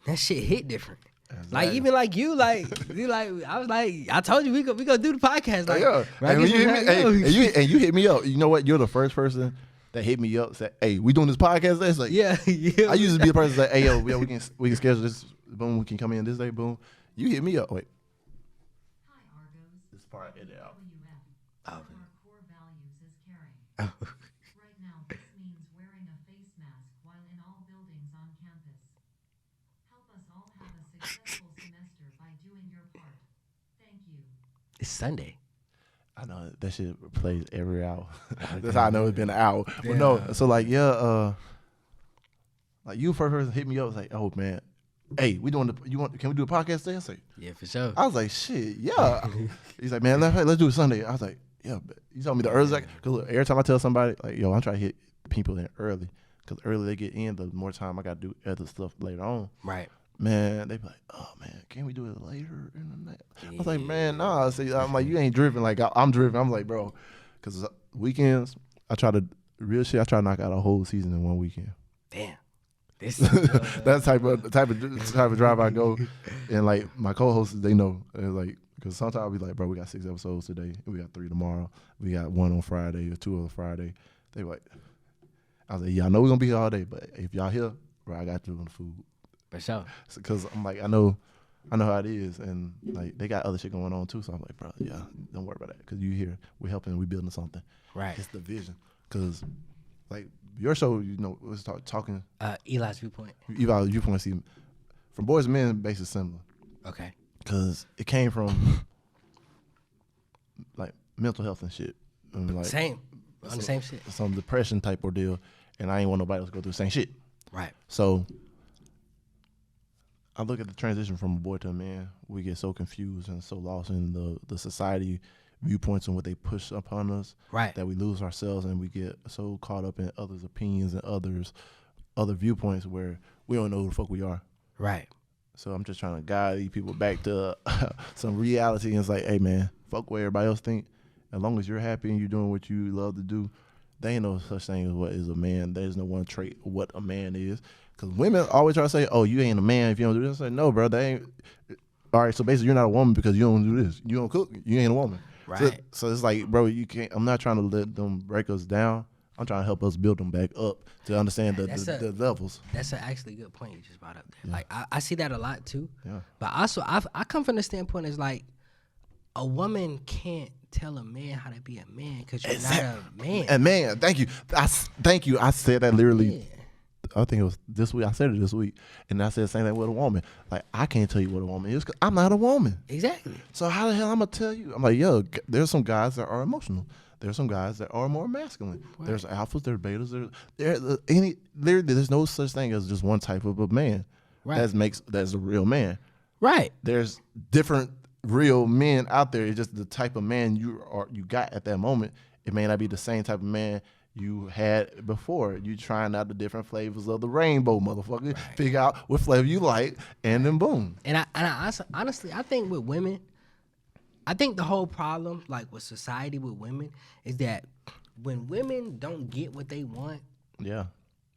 hit different. Exactly. Like even like you like I was like, I told you we go do the podcast. Like, yeah. Right? And you hit me up. You know what? You're the first person that hit me up, said, "Hey, we doing this podcast?" That's like, yeah. I used to be the person that, "Hey, yo, we can schedule this. Boom, we can come in this day. Boom." You hit me up. Wait. Hi, Argos. This part edit out. Our core values is caring. Right now, this means wearing a face mask while in all buildings on campus. Help us all have a successful semester by doing your part. Thank you. It's Sunday. I know that shit plays every hour. That's how I know it's been an hour. Yeah. But no, so like like you first person hit me up, was like, "Oh man, hey, can we do a podcast today?" I was like, "Yeah, for sure." I was like, "Shit, yeah." He's like, "Man, let's do it Sunday." I was like, "Yeah." But you told me the early, because every time I tell somebody, like, "Yo, I'm trying to hit people in early," because early they get in, the more time I got to do other stuff later on. Right. Man, they be like, "Oh man, can we do it later in the night?" Yeah. I was like, "Man, nah." See, I'm like, "You ain't driven like I'm driven." I'm like, "Bro," because weekends I try to knock out a whole season in one weekend. Damn, that's the type of drive I go, and like my co-hosts, they know, like, because sometimes I'll be like, "Bro, we got 6 episodes today, we got 3 tomorrow, we got 1 on Friday or 2 on Friday." They like, I was like, "Yeah, I know we're gonna be here all day, but if y'all here, bro, I got you on the food." For sure. Because I'm like, I know how it is, and like they got other shit going on too. So I'm like, bro, yeah, don't worry about that, because you here, we're helping, we building something. Right. It's the vision. Because like your show, was talking. Eli's Viewpoint. Eli's Viewpoint. See, from Boys and Men, basically similar. Okay. Because it came from like mental health and shit. And like same. On the same shit. Some depression type ordeal, and I ain't want nobody else to go through the same shit. Right. So I look at the transition from a boy to a man. We get so confused and so lost in the society viewpoints and what they push upon us, right, that we lose ourselves and we get so caught up in others' opinions and other viewpoints where we don't know who the fuck we are. Right. So I'm just trying to guide these people back to some reality, and it's like, hey man, fuck what everybody else think. As long as you're happy and you're doing what you love to do, there ain't no such thing as what is a man. There's no one trait of what a man is. Because women always try to say, "Oh, you ain't a man if you don't do this." I say, "No, bro, that ain't." All right, so basically, you're not a woman because you don't do this. You don't cook. You ain't a woman. Right. So it's like, bro, you can't. I'm not trying to let them break us down. I'm trying to help us build them back up to understand the levels. That's actually a good point you just brought up there. Yeah. Like I see that a lot too. Yeah. But also, I come from the standpoint is like, a woman can't tell a man how to be a man because you're not a man. And man, thank you. Thank you. I said that literally. Yeah. I think it was this week. I said it this week, and I said the same thing with a woman. Like, I can't tell you what a woman is because I'm not a woman. Exactly. So how the hell I'm gonna tell you? I'm like, yo, there's some guys that are emotional. There's some guys that are more masculine. Right. There's alphas. There's betas. There's no such thing as just one type of a man. Right. That's a real man. Right. There's different real men out there. It's just the type of man you got at that moment it may not be the same type of man you had before. You trying out the different flavors of the rainbow, motherfucker. Right. Figure out what flavor you like, and then boom. And I honestly, I think with women, I think the whole problem, like with society with women, is that when women don't get what they want,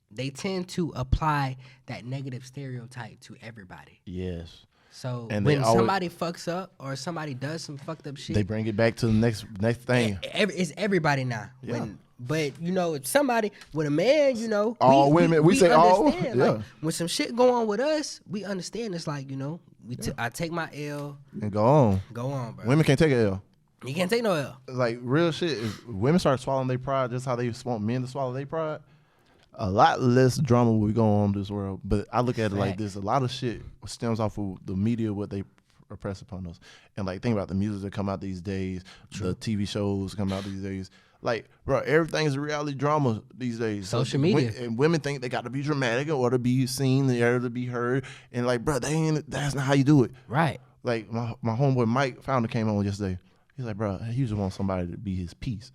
they tend to apply that negative stereotype to everybody. Yes. So and when somebody fucks up or somebody does some fucked up shit, they bring it back to the next thing. It's everybody now. Yeah. But you know, it's somebody with a man, you know, all women. We say all. Yeah. Like, when some shit go on with us, we understand. It's like, you know, I take my L and go on. Go on, bro. Women can't take an L. You can't take no L. Like real shit. If women start swallowing their pride, just how they want men to swallow their pride, a lot less drama will go on in this world. But I look at it like this: a lot of shit stems off of the media, what they press upon us, and like think about the music that come out these days, the TV shows come out these days. Like, bro, everything is a reality drama these days. Social media. And women think they got to be dramatic in order to be seen, in order to be heard. And like, bro, that's not how you do it. Right. Like, my homeboy Mike Founder came on yesterday. He's like, bro, he just wants somebody to be his peace.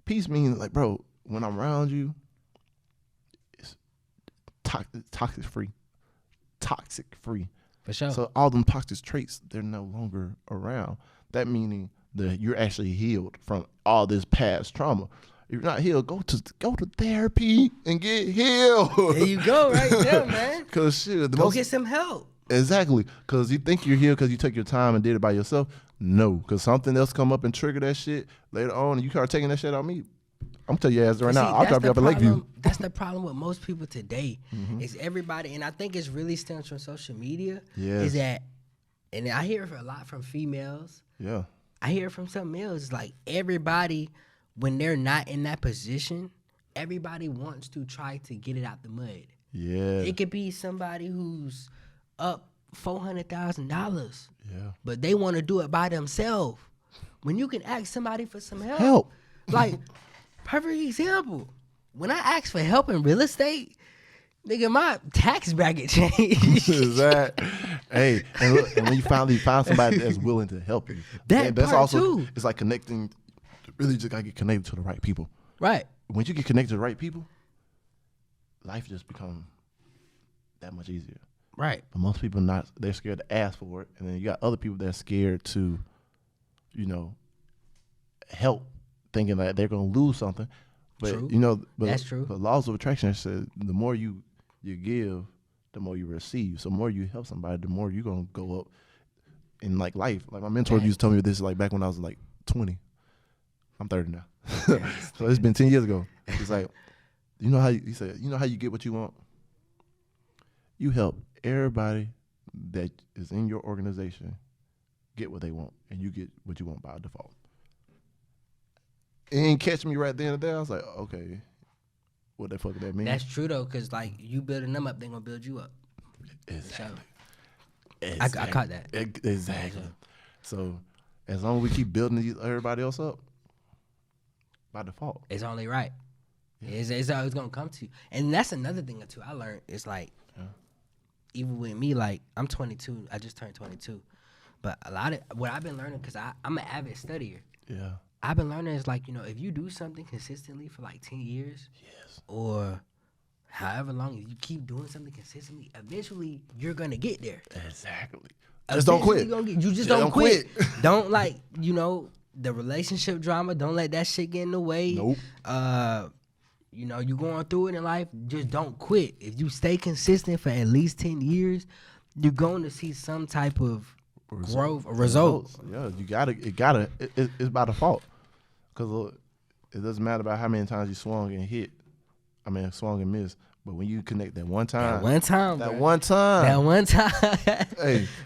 Peace means, like, bro, when I'm around you, it's toxic free. Toxic free. For sure. So all them toxic traits, they're no longer around. That meaning that you're actually healed from all this past trauma. If you're not healed, go to therapy and get healed. There you go, right there, man. Cause shit, get some help. Exactly, cause you think you're healed because you took your time and did it by yourself. No, cause something else come up and trigger that shit later on, and you start taking that shit on me. I'm telling you ass right now, I'll drop you up in Lakeview. That's the problem with most people today. Is everybody, and I think it's really stems from social media. Yes. Is that, and I hear it a lot from females. Yeah. I hear from some males, it's like everybody, when they're not in that position, everybody wants to try to get it out the mud. Yeah. It could be somebody who's up $400,000. Yeah. But they want to do it by themselves. When you can ask somebody for some help. Like, perfect example. When I asked for help in real estate, nigga, my tax bracket changed. Hey, and look, and when you finally find somebody that's willing to help you, that's part also too. It's like connecting. Really, just gotta get connected to the right people. Right. When you get connected to the right people, life just becomes that much easier. Right. But most people they're scared to ask for it, and then you got other people that are scared to, you know, help, thinking that they're gonna lose something. But true. You know, that's true. The laws of attraction said the more you give, the more you receive. So the more you help somebody, the more you're gonna go up in like life. Like my mentor used to tell me this like back when I was like 20. I'm 30 now. So it's been 10 years ago. He's like, he said, you know how you get what you want? You help everybody that is in your organization get what they want, and you get what you want by default. And catch me right then and there. I was like, okay, what the fuck does that mean? That's true though, cause like you building them up, they gonna build you up. Exactly. I caught that. Exactly. So as long as we keep building everybody else up, by default, it's only right. Yeah. It's always gonna come to you, and that's another thing too. I learned it's like, even with me, like I'm 22. I just turned 22, but a lot of what I've been learning, cause I'm an avid studier. Yeah. I've been learning is like, you know, if you do something consistently for like 10 years, or however long, if you keep doing something consistently, eventually you're gonna get there. Exactly. Just don't quit. You just don't quit. Don't like, you know, the relationship drama. Don't let that shit get in the way. Nope. You know, you going through it in life. Just don't quit. If you stay consistent for at least 10 years, you're going to see some type of growth or results. Yeah, it's by default. Because it doesn't matter about how many times you swung and missed. But when you connect that one time. Hey,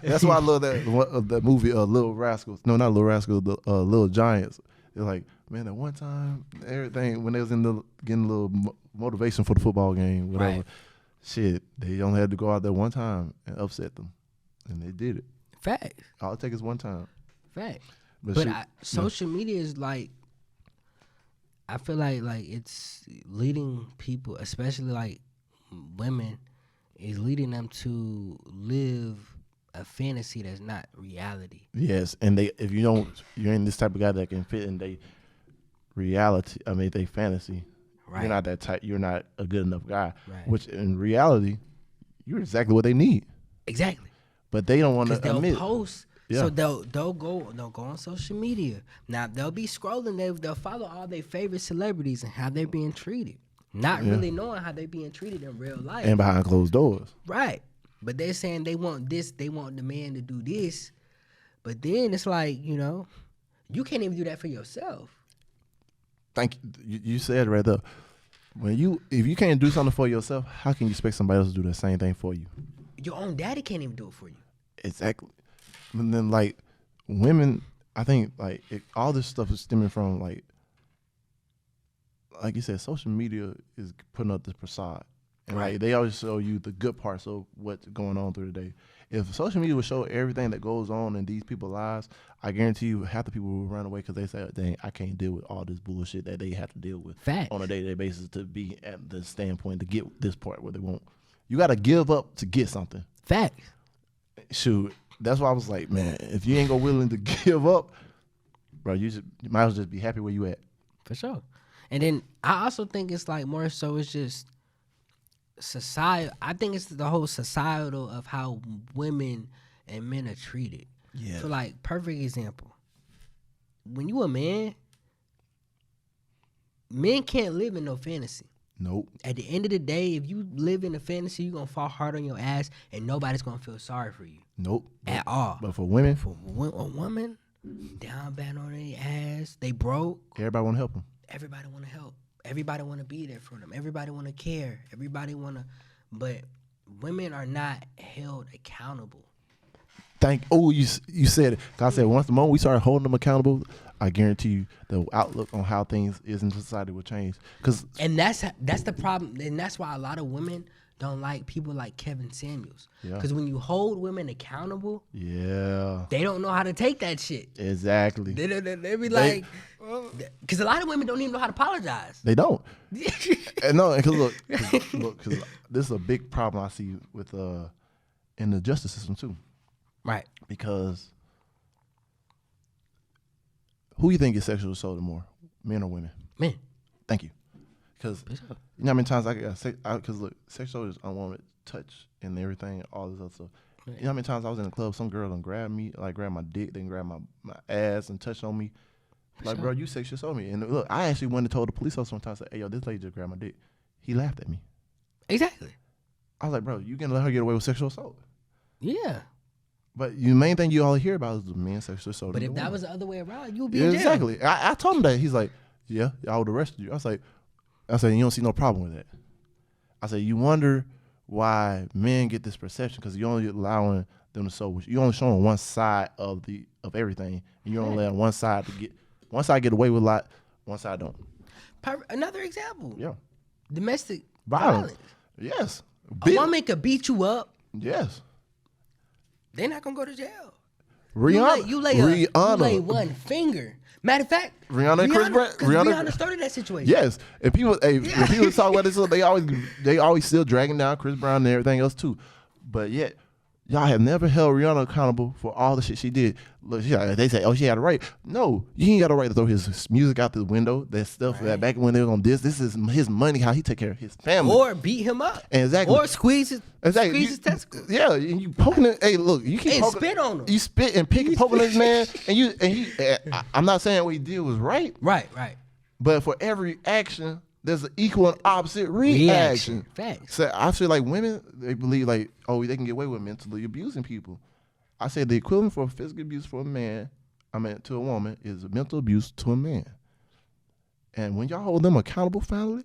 that's why I love that movie, Little Rascals. No, not Little Rascals, Little Giants. It's like, man, that one time, everything, when they was getting a little motivation for the football game, whatever. Right. Shit, they only had to go out there one time and upset them. And they did it. Fact. All it takes is one time. Fact. But social media is like, I feel like it's leading people, especially like women, is leading them to live a fantasy that's not reality. Yes, and if you're in this type of guy that can fit, and they reality. I mean, they fantasy. Right. You're not that type. You're not a good enough guy. Right. Which in reality, you're exactly what they need. Exactly. But they don't want to They'll admit. post. Yeah. So they'll go on social media. Now they'll be scrolling. They'll follow all their favorite celebrities and how they're being treated, not really knowing how they're being treated in real life. And behind closed doors. Right. But they're saying they want this. They want the man to do this. But then it's like, you can't even do that for yourself. Thank you. You said right there. If you can't do something for yourself, how can you expect somebody else to do the same thing for you? Your own daddy can't even do it for you. Exactly. And then like women, I think like all this stuff is stemming from like you said, social media is putting up this facade, and like they always show you the good parts of what's going on through the day. If social media would show everything that goes on in these people's lives, I guarantee you half the people will run away because they say, "Dang, I can't deal with all this bullshit that they have to deal with on a day-to-day basis to be at the standpoint to get this part where they won't." You got to give up to get something. Facts. Shoot, that's why I was like, man, if you ain't willing to give up, bro, you might as well just be happy where you at. For sure. And then I also think it's like more so it's just society. I think it's the whole societal of how women and men are treated. Yeah. So like, perfect example. When you a man, men can't live in no fantasy. Nope. At the end of the day, if you live in a fantasy, you're going to fall hard on your ass and nobody's going to feel sorry for you. Nope. At all. But for women, For a woman, down bad on their ass, they broke. everybody want to help them. Everybody want to help. Everybody want to be there for them. Everybody want to care. Everybody want to, but women are not held accountable. You said it. 'Cause I said once the moment we start holding them accountable, I guarantee you the outlook on how things is in society will change. And that's the problem. And that's why a lot of women don't like people like Kevin Samuels. Yeah. Because when you hold women accountable, yeah, they don't know how to take that shit. exactly. They be like, because a lot of women don't even know how to apologize. They don't. And no, because look, because this is a big problem I see with in the justice system too. Right. Because who you think gets sexually assaulted more, men or women? Men. Thank you. Because you know how many times because look, sexual is unwanted touch and everything, all this other stuff. Right. You know how many times I was in the club, some girl done grab me, like grab my dick, then grab my ass and touch on me. Like, bro, you sexually assaulted me. And look, I actually went and told the police officer one time, said, "Hey, yo, this lady just grabbed my dick." He laughed at me. Exactly. I was like, bro, you can let her get away with sexual assault. Yeah. But the main thing you all hear about is the men sexual assault. But if that was the other way around, you'd be in jail. Exactly. I told him that. He's like, yeah, I would arrest you. I said, you don't see no problem with that. I said, you wonder why men get this perception because you're only allowing them to show. You only showing one side of everything, and you only letting one side get away with a lot, one side don't. Another example. Yeah. Domestic Violence. Yes. A woman could beat you up. Yes. They're not gonna go to jail. Rihanna. You lay one finger. Matter of fact, Rihanna and Chris Brown. Rihanna started that situation. Yes. If people talk about this, they always still dragging down Chris Brown and everything else too. But yet, y'all have never held Rihanna accountable for all the shit she did. Look, they say, "Oh, she had a right." No, you ain't got a right to throw his music out the window. That stuff that back when they was on this is his money. How he take care of his family, or beat him up, exactly, or squeeze his testicles. Yeah, and you poking it. Hey, look, you keep and spit on him. You spit and pick and poking this man, I'm not saying what he did was right. Right. But for every action, there's an equal and opposite reaction. Facts. So I feel like women, they believe like, oh, they can get away with mentally abusing people. I said the equivalent for physical abuse for a man, to a woman, is mental abuse to a man. And when y'all hold them accountable finally,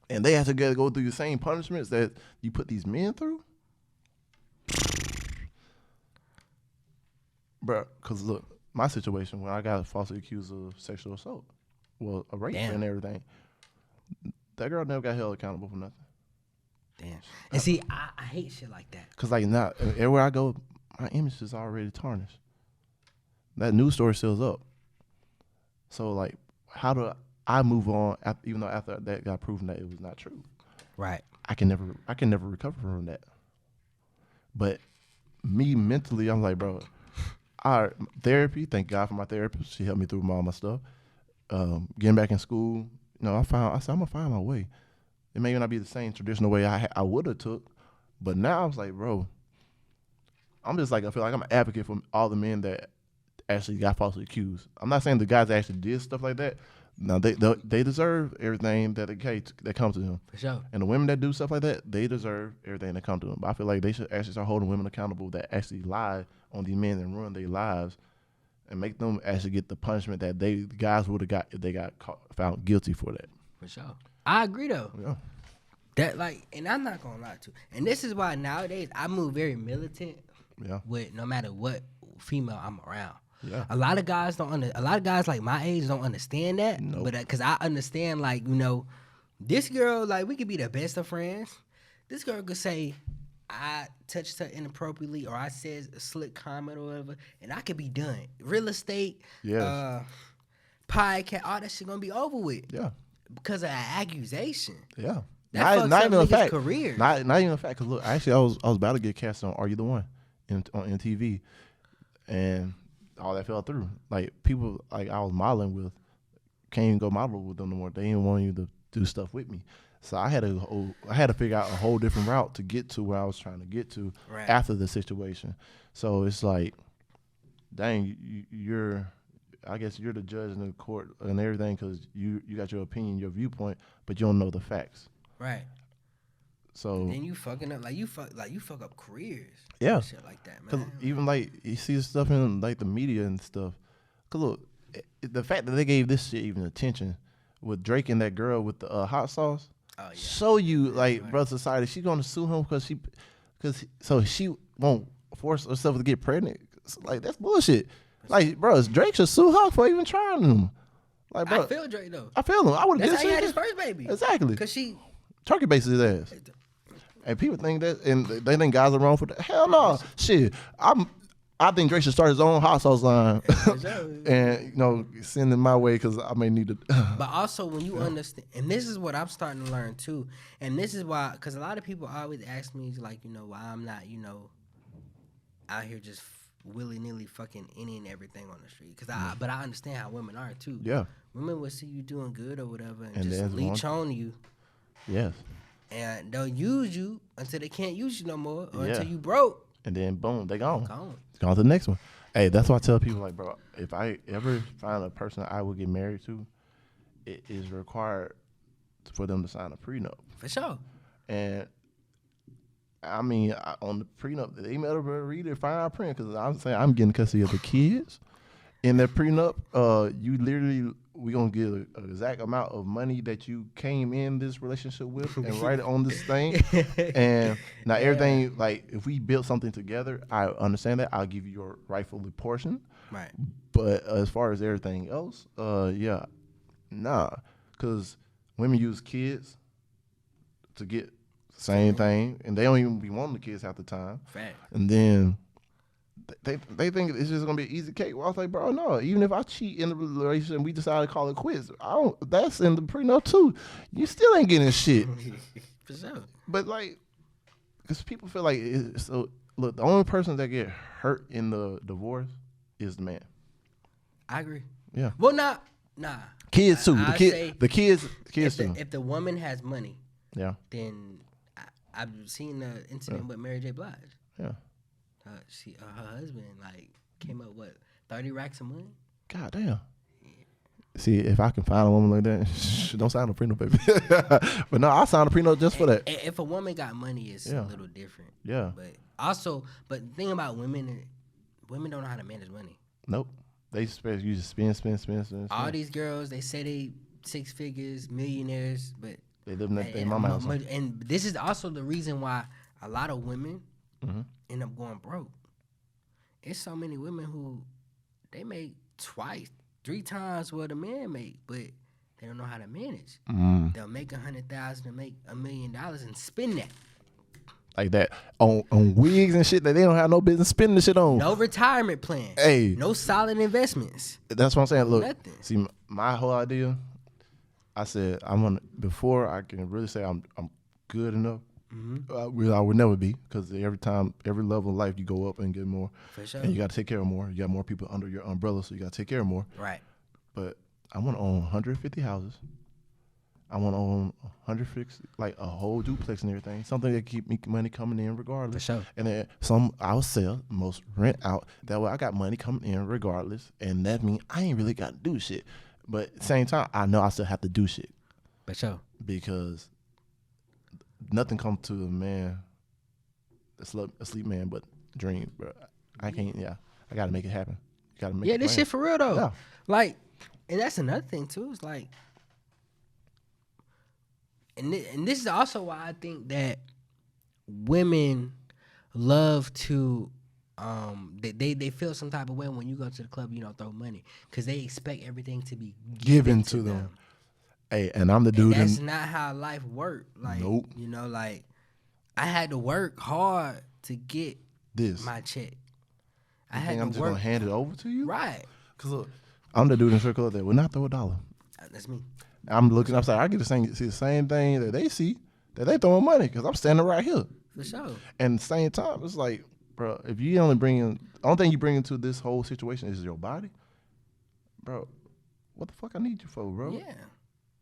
and they have to go through the same punishments that you put these men through, bro, because look, my situation when I got falsely accused of sexual assault, well, a rape and everything, that girl never got held accountable for nothing. Damn. And see, I hate shit like that. Because like now, everywhere I go, my image is already tarnished. That news story still's up. So like, how do I move on even though after that got proven that it was not true? Right. I can never recover from that. But me mentally, I'm like, bro, therapy, thank God for my therapist. She helped me through all my stuff. getting back in school, I said I'm gonna find my way. It may not be the same traditional way I would have took, but now I was like, bro, I'm just like, I feel like I'm an advocate for all the men that actually got falsely accused. I'm not saying the guys that actually did stuff like that. No, they deserve everything that comes to them. For sure. And the women that do stuff like that, they deserve everything that comes to them. But I feel like they should actually start holding women accountable that actually lie on these men and ruin their lives, and make them actually get the punishment that the guys would have got if they got found guilty for that. For sure. I agree though. Yeah. That and I'm not gonna lie to. And this is why nowadays I move very militant. Yeah. With no matter what female I'm around. Yeah. A lot of guys a lot of guys like my age don't understand that. Nope. But because I understand, like, this girl, like, we could be the best of friends. This girl could say I touched her inappropriately, or I said a slick comment or whatever, and I could be done. Real estate, Yes. podcast, all that shit gonna be over with. Yeah. Because of an accusation. Yeah. That fucks not up even a niggas' fact. careers. Not even a fact. Cause look, actually, I was about to get cast on Are You the One on MTV, and all that fell through. Like, people like I was modeling with can't even go model with them no more. They didn't want you to do stuff with me. So I had to figure out a whole different route to get to where I was trying to get to after the situation. So it's like, dang, I guess you're the judge in the court and everything, because you got your opinion, your viewpoint, but you don't know the facts. Right. So then you fucking up, you fuck up careers. Yeah. And shit like that, Cause man. even like you see stuff in like the media and stuff. Cause look, the fact that they gave this shit even attention with Drake and that girl with the hot sauce, show you like, bro, society, she gonna sue him because she won't force herself to get pregnant. So, like, that's bullshit. Like, bro, Drake should sue her for even trying him. Like, bro, I feel Drake though. I feel him. I would have. That's how he had his first baby. Exactly. Cause she turkey bases his ass. And people think that, and they think guys are wrong for that. Hell no. Shit. I think Drake should start his own hot sauce line and, send it my way, because I may need to. But also, when you understand, and this is what I'm starting to learn too, and this is why, because a lot of people always ask me, like, why I'm not, out here just willy-nilly fucking any and everything on the street. But I understand how women are too. Yeah. Women will see you doing good or whatever and And just leech on you. Yes. And they'll use you until they can't use you no more, or until you broke. And then boom, they gone. Gone. Gone to the next one. Hey, that's why I tell people, like, bro, if I ever find a person I would get married to, it is required for them to sign a prenup. For sure. And I mean, on the prenup, they better read it, fine print, because I'm saying I'm getting custody of the kids. In that prenup, we gonna get an exact amount of money that you came in this relationship with, and write it on this thing. And now everything, like, if we build something together, I understand that. I'll give you your rightful portion. Right. But as far as everything else, because women use kids to get the same thing, and they don't even be wanting the kids half the time. Fact. And then they think it's just gonna be an easy cake. Well, I was like, bro, no. Even if I cheat in the relationship and we decide to call it quits, that's in the prenup too. You still ain't getting shit. For sure. But like, because people feel like look, the only person that get hurt in the divorce is the man. I agree. Yeah. Well, nah. Kids too. The kids too. If the woman has money, yeah, then I've seen the incident with Mary J. Blige. Yeah. Her husband came up 30 racks of money. God damn. See, if I can find a woman like that, don't sign a prenup, baby. But no, I signed a prenup just for that. If a woman got money, it's a little different. Yeah. But the thing about women don't know how to manage money. Nope. They expect you to spend. All these girls, they say they 6 figures, millionaires, but they live in my house. And this is also the reason why a lot of women end up going broke. It's so many women who they make 2x, 3 times what a man make, but they don't know how to manage. They'll make $100,000 to make $1 million and spend that. Like that on wigs and shit that they don't have no business spending the shit on. No retirement plan. Hey, no solid investments. That's what I'm saying. Look, nothing. See, my whole idea, I said before I can really say I'm good enough. I would never be, because every level of life you go up and get more. For sure. And you got to take care of more. You got more people under your umbrella, so you got to take care of more. Right. But I want to own 150 houses. I want to own 150, like a whole duplex and everything. Something that keep me money coming in regardless. For sure. And then some I'll sell, most rent out. That way I got money coming in regardless. And that means I ain't really got to do shit. But at the same time, I know I still have to do shit. For sure. Because nothing comes to a man, a sleep man, but dream, bro. I can't, I got to make it happen. You got to make it this plan. shit for real, though. Yeah. Like, and that's another thing, too. It's like, and this is also why I think that women love to, they feel some type of way when you go to the club, you don't throw money. Because they expect everything to be given to them. Hey, and I'm the dude. And that's not how life worked. Like, nope. You know, like, I had to work hard to get my check. I had to I'm just going to hand it over to you? Right. Because look, I'm the dude in the club that will not throw $1. That's me. I'm looking upside. I get see the same thing that they see, that they throwing money, because I'm standing right here. For sure. And at the same time, it's like, bro, if you only the only thing you bring into this whole situation is your body, bro, what the fuck I need you for, bro? Yeah.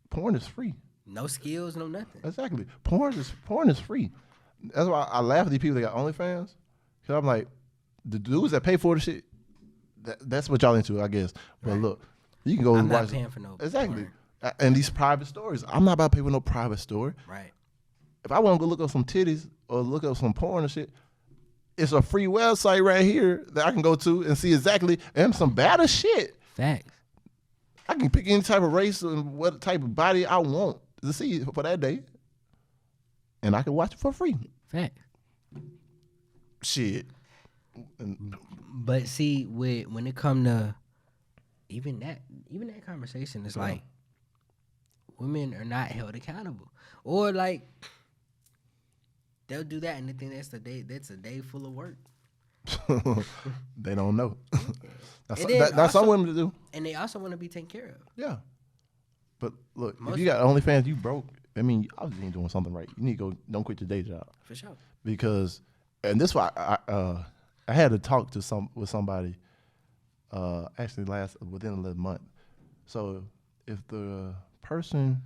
Porn is free. No skills, no nothing. Exactly. Porn is free. That's why I laugh at these people that got OnlyFans, because I'm like, the dudes that pay for the shit, that's what y'all into, I guess. But right. Look, you can go I'm and watch. Not paying for no exactly. porn. And these private stories, I'm not about to pay for no private story. Right. If I want to go look up some titties or look up some porn and shit, it's a free website right here that I can go to and see exactly, and some better shit. Facts. I can pick any type of race and what type of body I want to see for that day, and I can watch it for free. Facts. Shit. But see, when it come to even that conversation, it's like women are not held accountable, or like they'll do that and they think that's a day full of work. They don't know. That's some women to do, and they also want to be taken care of. Yeah, but look, if you got OnlyFans, you broke. I mean, you obviously ain't doing something right. You need to go. Don't quit your day job. For sure. Because, and this is why I had to talk to with somebody. Actually, within 11 months. So if the person,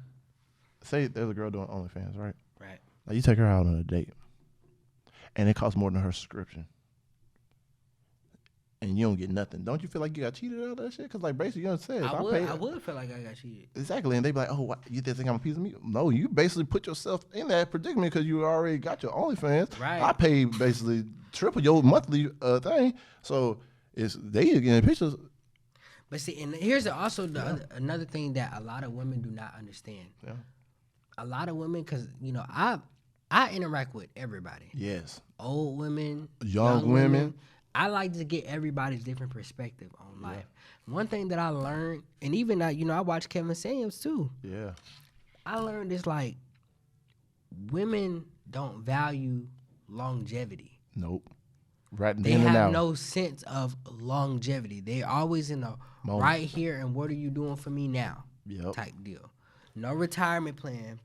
say there's a girl doing OnlyFans, right? Right. Now you take her out on a date, and it costs more than her subscription, and you don't get nothing. Don't you feel like you got cheated out of that shit? Because like basically, you know what I'm saying? I would feel like I got cheated. Exactly, and they be like, "Oh, what, you think I'm a piece of meat?" No, you basically put yourself in that predicament because you already got your OnlyFans. Right. I pay basically triple your monthly thing, so it's they getting pictures. But see, and here's also another thing that a lot of women do not understand. Yeah. A lot of women, because you know, I interact with everybody. Yes. Old women, young women. I like to get everybody's different perspective on life. One thing that I learned, and even I watch Kevin Samuels too. Yeah. I learned this, like, women don't value longevity. Nope. Right. They have no sense of longevity. They're always in a right here and what are you doing for me now? Yep. Type deal. No retirement plan.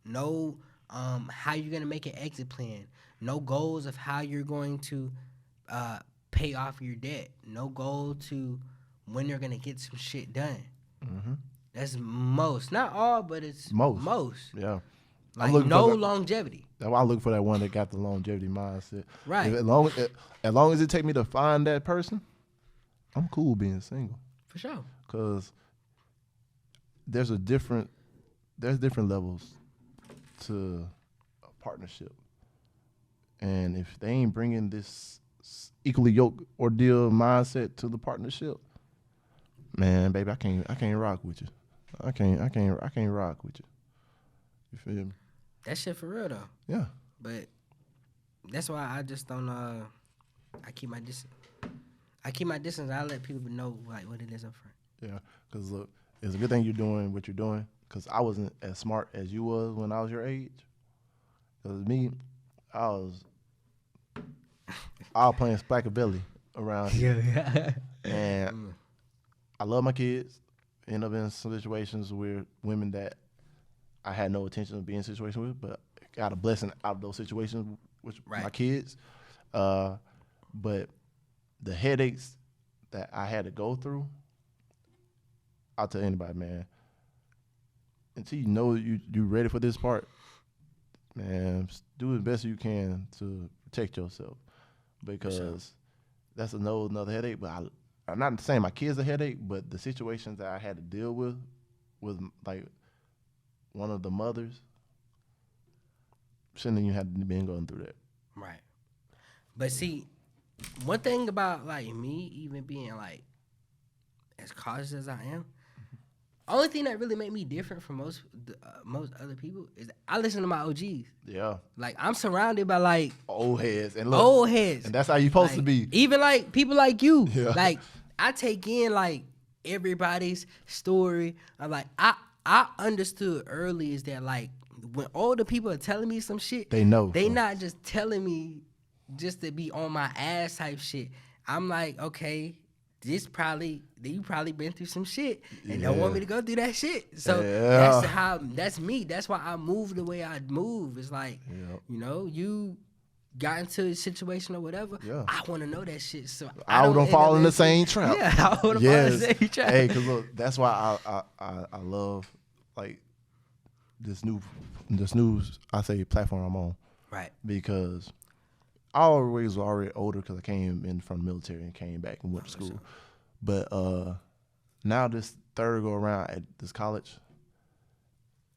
No how you're gonna make an exit plan. No goals of how you're going to pay off your debt. No goal to when you're gonna get some shit done. Mm-hmm. That's most, not all, but it's most. Yeah. Like no longevity. That's why I look for that one that got the longevity mindset. Right. As long as it take me to find that person, I'm cool being single. For sure. Because there's different levels to a partnership, and if they ain't bringing this equally yoked ordeal mindset to the partnership, man, baby, I can't rock with you. I can't rock with you. You feel me? That shit for real though. Yeah. But that's why I just don't. I keep my distance. I let people know like what it is up front. Yeah, because look, it's a good thing you're doing what you're doing. Because I wasn't as smart as you was when I was your age. Because me, I was playing Splackabelly around here. Yeah. And I love my kids. End up in some situations where women that I had no intention of being in a situation with, but got a blessing out of those situations with my kids. But the headaches that I had to go through, I'll tell anybody, man, until you know you ready for this part, man, do the best you can to protect yourself, because that's another headache. But I'm not saying my kids a headache, but the situations that I had to deal with like one of the mothers, shouldn't even have been going through that. Right. But see, one thing about like me even being like as cautious as I am, only thing that really made me different from most other people is that I listen to my OGs. Yeah. Like I'm surrounded by like old heads and look, old heads, and that's how you supposed like, to be. Even like people like you. Yeah. Like I take in like everybody's story. I'm like I understood early is that like when older people are telling me some shit, They know. They not just telling me just to be on my ass type shit. I'm like, okay, you probably been through some shit and don't want me to go through that shit. So that's me. That's why I move the way I move. It's like, you know, you got into a situation or whatever. Yeah. I want to know that shit. So I don't fall in the same trap. Yeah, I want to fall in the same trap. Hey, cause look, that's why I love like this new I say platform I'm on. Right. Because I always was already older because I came in from the military and came back and went to school. But now this third go around at this college,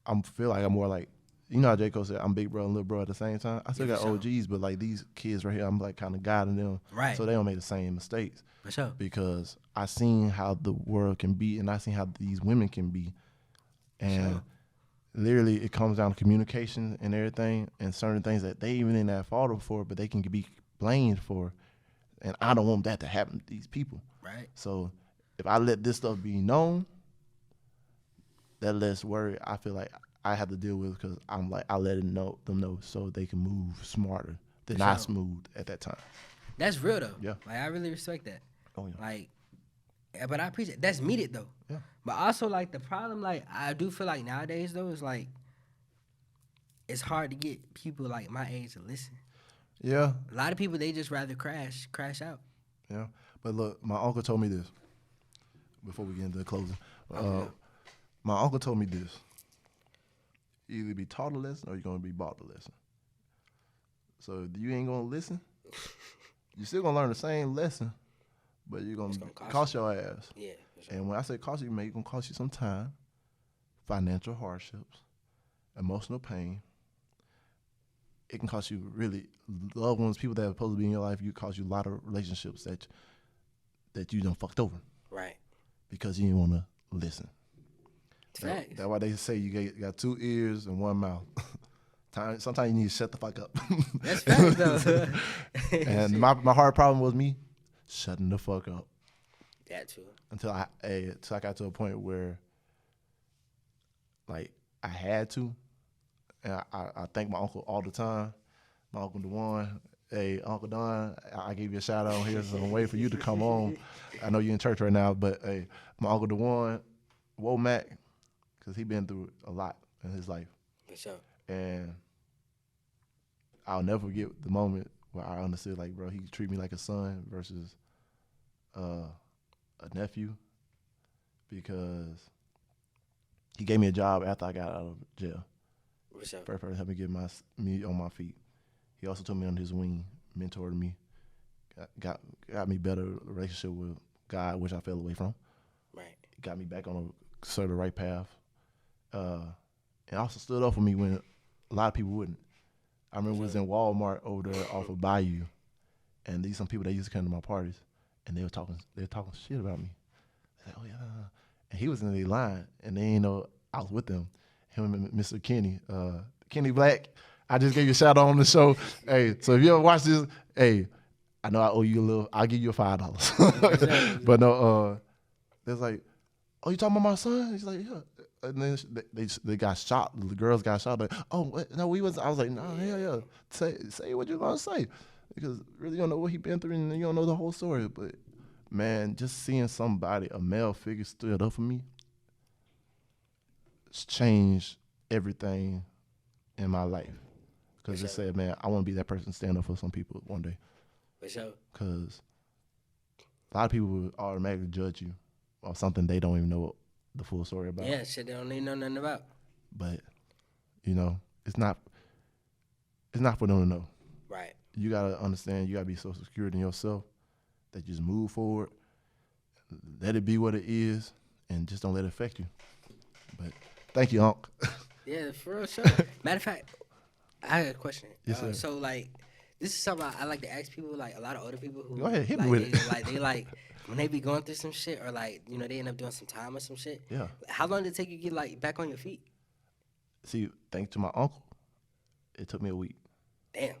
I feel like I'm more like, you know how J. Cole said, I'm big bro and little bro at the same time? I still got OGs, but like these kids right here, I'm like kind of guiding them. Right. So they don't make the same mistakes. For sure. Because I seen how the world can be and I seen how these women can be. And literally it comes down to communication and everything and certain things that they even ain't at fault for, but they can be blamed for. And I don't want that to happen to these people. Right. So if I let this stuff be known, that less worry I feel like I have to deal with, because I'm like, I let them know so they can move smarter than I moved at that time. That's real though. Yeah. Like I really respect that. Oh yeah. Like, but I appreciate that's needed though. Yeah. But also like the problem, like I do feel like nowadays though is like it's hard to get people like my age to listen. Yeah. A lot of people they just rather crash out. Yeah. But look, my uncle told me this before we get into the closing. My uncle told me this. You either be taught a lesson or you're gonna be bought a lesson. So if you ain't gonna listen, you're still gonna learn the same lesson, but you're gonna cost your ass. Yeah. Sure. And when I say cost you, it's gonna cost you some time, financial hardships, emotional pain. It can cost you really loved ones, people that are supposed to be in your life. It cost you a lot of relationships that you done fucked over. Right. Because you didn't want to listen. Facts. That's why they say you got 2 ears and 1 mouth. Sometimes you need to shut the fuck up. That's facts though. And my hard problem was me shutting the fuck up. That too. Until I got to a point where like I had to. And I thank my uncle all the time. My Uncle DeJuan. Hey, Uncle Don, I gave you a shout out here, so I'm waiting for you to come on. I know you're in church right now, but hey, my Uncle DeJuan, Womack, because he been through a lot in his life. For sure. And I'll never forget the moment where I understood, like, bro, he treat me like a son versus a nephew, because he gave me a job after I got out of jail. For sure. First person helped me get me on my feet. He also took me under his wing, mentored me, got me better relationship with God, which I fell away from. Right. Got me back on a sort of right path. And also stood up for me when a lot of people wouldn't. I remember we was in Walmart over there off of Bayou, and these some people that used to come to my parties, and they were talking shit about me. They said, "Oh yeah," and he was in the line, and they didn't know I was with them. Him and Mr. Kenny Black. I just gave you a shout out on the show. Hey, so if you ever watch this, hey, I know I owe you a little. I'll give you $5. But no, they're like, "Oh, you talking about my son?" He's like, "Yeah." And then they got shot. The girls got shot. Like, "Oh, what? No, we was." I was like, "No, yeah. Say what you're gonna say," because really you don't know what he been through and you don't know the whole story. But man, just seeing somebody, a male figure, stood up for me, it's changed everything in my life. Because it said, man, I want to be that person, stand up for some people one day. For sure. Because a lot of people will automatically judge you on something they don't even know the full story about. Yeah, shit they don't need to know nothing about. But you know, it's not for them to know. Right. You gotta understand. You gotta be so secure in yourself that you just move forward, let it be what it is, and just don't let it affect you. But thank you, Unc. Yeah, for real, sure. Matter of fact, I got a question. Yes, sir. So like, this is something I like to ask people, like a lot of older people who Go ahead, hit me like, with it. They like when they be going through some shit or like, you know, they end up doing some time or some shit. Yeah. How long did it take you to get like back on your feet? See, thanks to my uncle, it took me a week. Damn.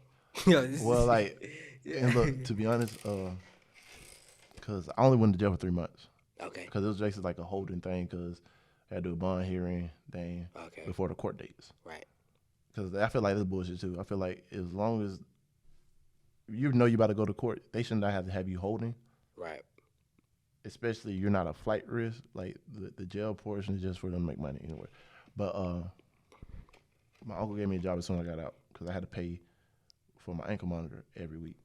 Yo, this Well, is, like, and look, to be honest, because I only went to jail for 3 months. okay. Because it was basically like a holding thing because I had to do a bond hearing thing Okay. before the court dates. Right. Because I feel like this bullshit too. I feel like as long as you know you about to go to court, they should not have to have you holding. Right. Especially you're not a flight risk. Like the jail portion is just for them to make money anyway. But my uncle gave me a job as soon as I got out because I had to pay for my ankle monitor every week.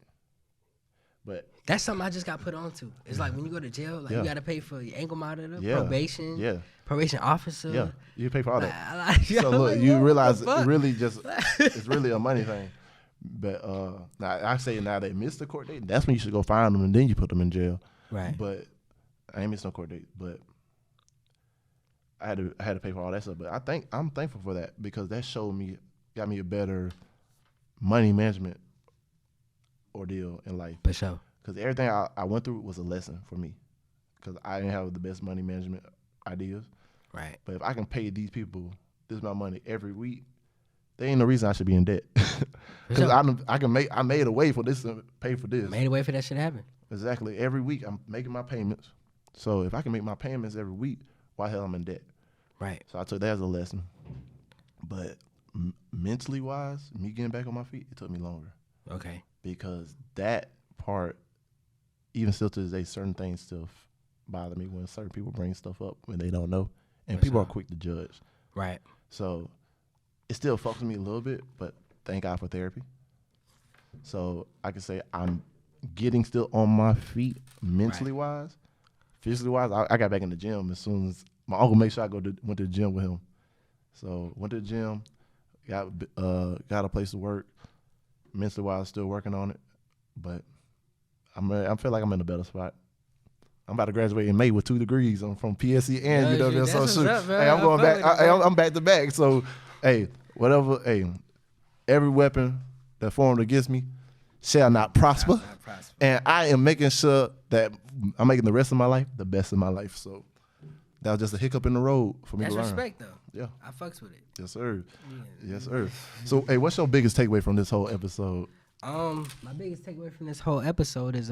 But That's something I just got put on to. It's like when you go to jail, like Yeah. you got to pay for your ankle monitor, Yeah. probation, yeah, probation officer. yeah, you pay for all that. Like, So I'm look, like, you what realize the fuck? it really just it's really a money thing. But now I say now they missed the court date. That's when you should go find them and then you put them in jail. Right. But I ain't missed no court date. But I had to pay for all that stuff. But I'm thankful for that because that got me a better money management ordeal in life. For sure. Because everything I went through was a lesson for me. Because I didn't have the best money management ideas. Right. But if I can pay these people this amount of money every week, there ain't no reason I should be in debt. Because sure. I made a way for this to pay for this. Made a way for that shit to happen. Exactly. Every week I'm making my payments. So if I can make my payments every week, why the hell I'm in debt? Right. So I took that as a lesson. But mentally wise, me getting back on my feet, it took me longer. Okay. Because that part, even still to this day, certain things still bother me when certain people bring stuff up when they don't know. And people are quick to judge. Right. So it still fucks with me a little bit, but thank God for therapy. So I can say I'm getting still on my feet mentally wise. Physically wise, I got back in the gym as soon as my uncle made sure I went to the gym with him. So went to the gym, got a place to work. Mentally wise, still working on it, but I feel like I'm in a better spot. I'm about to graduate in May with 2 degrees. I'm from PSC and UW. So shoot, hey, I'm going back. I'm back to back. So hey, whatever. Hey, every weapon that formed against me shall not prosper. And I am making sure that I'm making the rest of my life the best of my life. So that was just a hiccup in the road for me That's to learn. respect, though. Yeah. I fucks with it. Yes, sir. Yeah. Yes, sir. So, hey, what's your biggest takeaway from this whole episode? My biggest takeaway from this whole episode is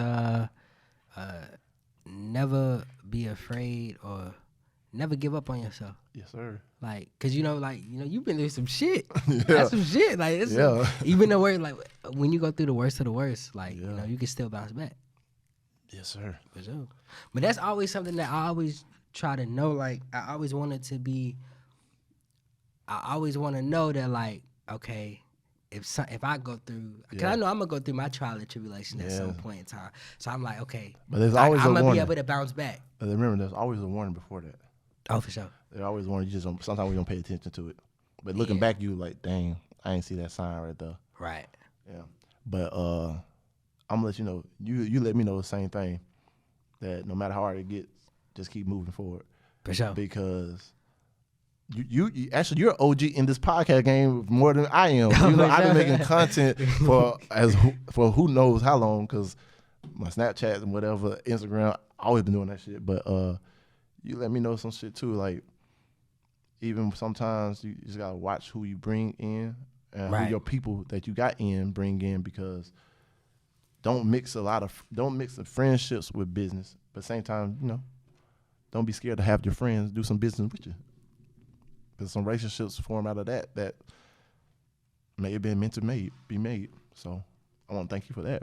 never be afraid or never give up on yourself. Yes, sir. Like, cause you've been through some shit. Yeah. That's some shit. Like, it's Yeah. even the worst. Like, when you go through the worst of the worst, like you can still bounce back. Yes, sir. For sure. But that's always something that I always try to know. Like, I always want to know that, like, okay, if I go through, because I know I'm gonna go through my trial and tribulation at some point in time. So I'm like, okay, but there's always I'm a gonna warning. be able to bounce back. But remember, there's always a warning before that. Oh, for sure. There's always a warning. You just don't, sometimes we don't pay attention to it. But looking back, you like, dang, I ain't see that sign right there. Right. Yeah. But I'm gonna let you know. You let me know the same thing. That no matter how hard it gets, just keep moving forward. For sure. Because you actually you're an OG in this podcast game more than I am. You know, I've been making content for who knows how long, because my Snapchat and whatever, Instagram, I always been doing that shit. But you let me know some shit too. Like, even sometimes you just gotta watch who you bring in and who your people that you got in bring in, because don't mix the friendships with business. But at the same time, you know, don't be scared to have your friends do some business with you. Because some relationships form out of that may have been meant to be made. So I want to thank you for that.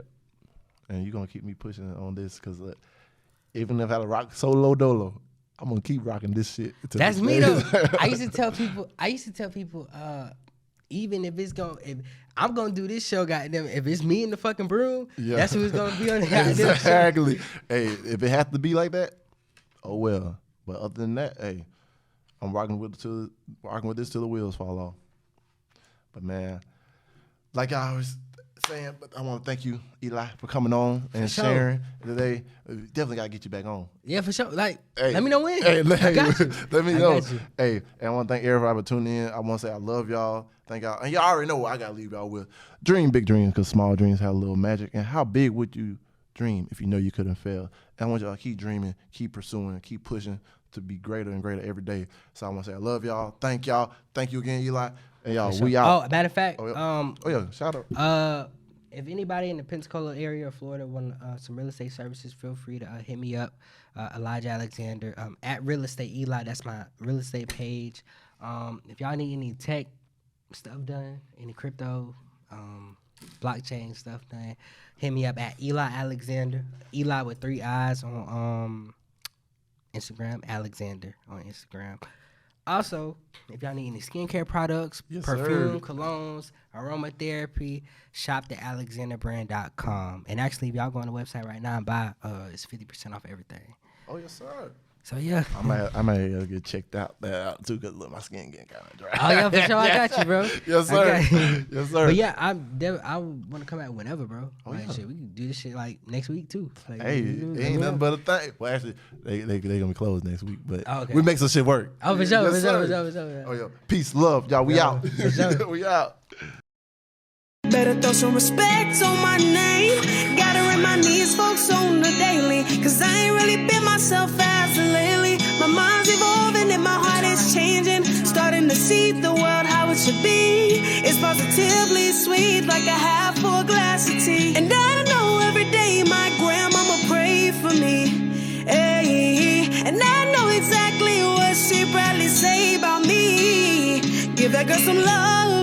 And you're going to keep me pushing on this, because even if I rock solo dolo, I'm going to keep rocking this shit. That's me, though. I used to tell people, even if I'm going to do this show, goddamn, if it's me and the fucking broom, that's who's going to be on the goddamn exactly. Show. Hey, if it has to be like that, oh well. But other than that, hey, I'm rocking with this till the wheels fall off. But man, like I was saying, but I want to thank you, Eli, for coming on and sharing today. Definitely got to get you back on. Yeah, for sure. Like, hey, let me know when. Hey, I got you. Let me know. Hey, and I want to thank everybody for tuning in. I want to say I love y'all. Thank y'all. And y'all already know what I got to leave y'all with. Dream big dreams because small dreams have a little magic. And how big would you dream if you know you couldn't fail? And I want y'all to keep dreaming, keep pursuing, keep pushing to be greater and greater every day. So I want to say I love y'all. Thank y'all. Thank you again, Eli. And y'all, we out. Oh, matter of fact, shout out. If anybody in the Pensacola area of Florida want some real estate services, feel free to hit me up, Elijah Alexander, at Real Estate Eli. That's my real estate page. If y'all need any tech stuff done, any crypto, blockchain stuff done, hit me up at Eli Alexander. Eli with 3 I's on Instagram, Alexander on Instagram. Also, if y'all need any skincare products, perfume, colognes, aromatherapy, shop at alexanderbrand.com. And actually, if y'all go on the website right now and buy, it's 50% off everything. Oh, yes, sir. So, yeah. I might get checked out too, because look, my skin getting kind of dry. Oh, yeah, for sure. I got you, bro. Yes, sir. Yes, sir. But, yeah, I want to come out whenever, bro. Oh, like, shit, we can do this shit, like, next week, too. Like, hey, it ain't nothing but a thing. Well, actually, they going to be closed next week, but okay. We make some shit work. Oh, for sure, yes, for sure. Oh, yeah. Peace, love. Y'all, we out. Sure. We out. Better throw some respect on my name. Gotta remind these folks on the daily, cause I ain't really been myself as of lately. My mind's evolving and my heart is changing. Starting to see the world how it should be. It's positively sweet like a half full glass of tea. And I know every day my grandmama prayed for me. Hey, and I know exactly what she probably say about me. Give that girl some love.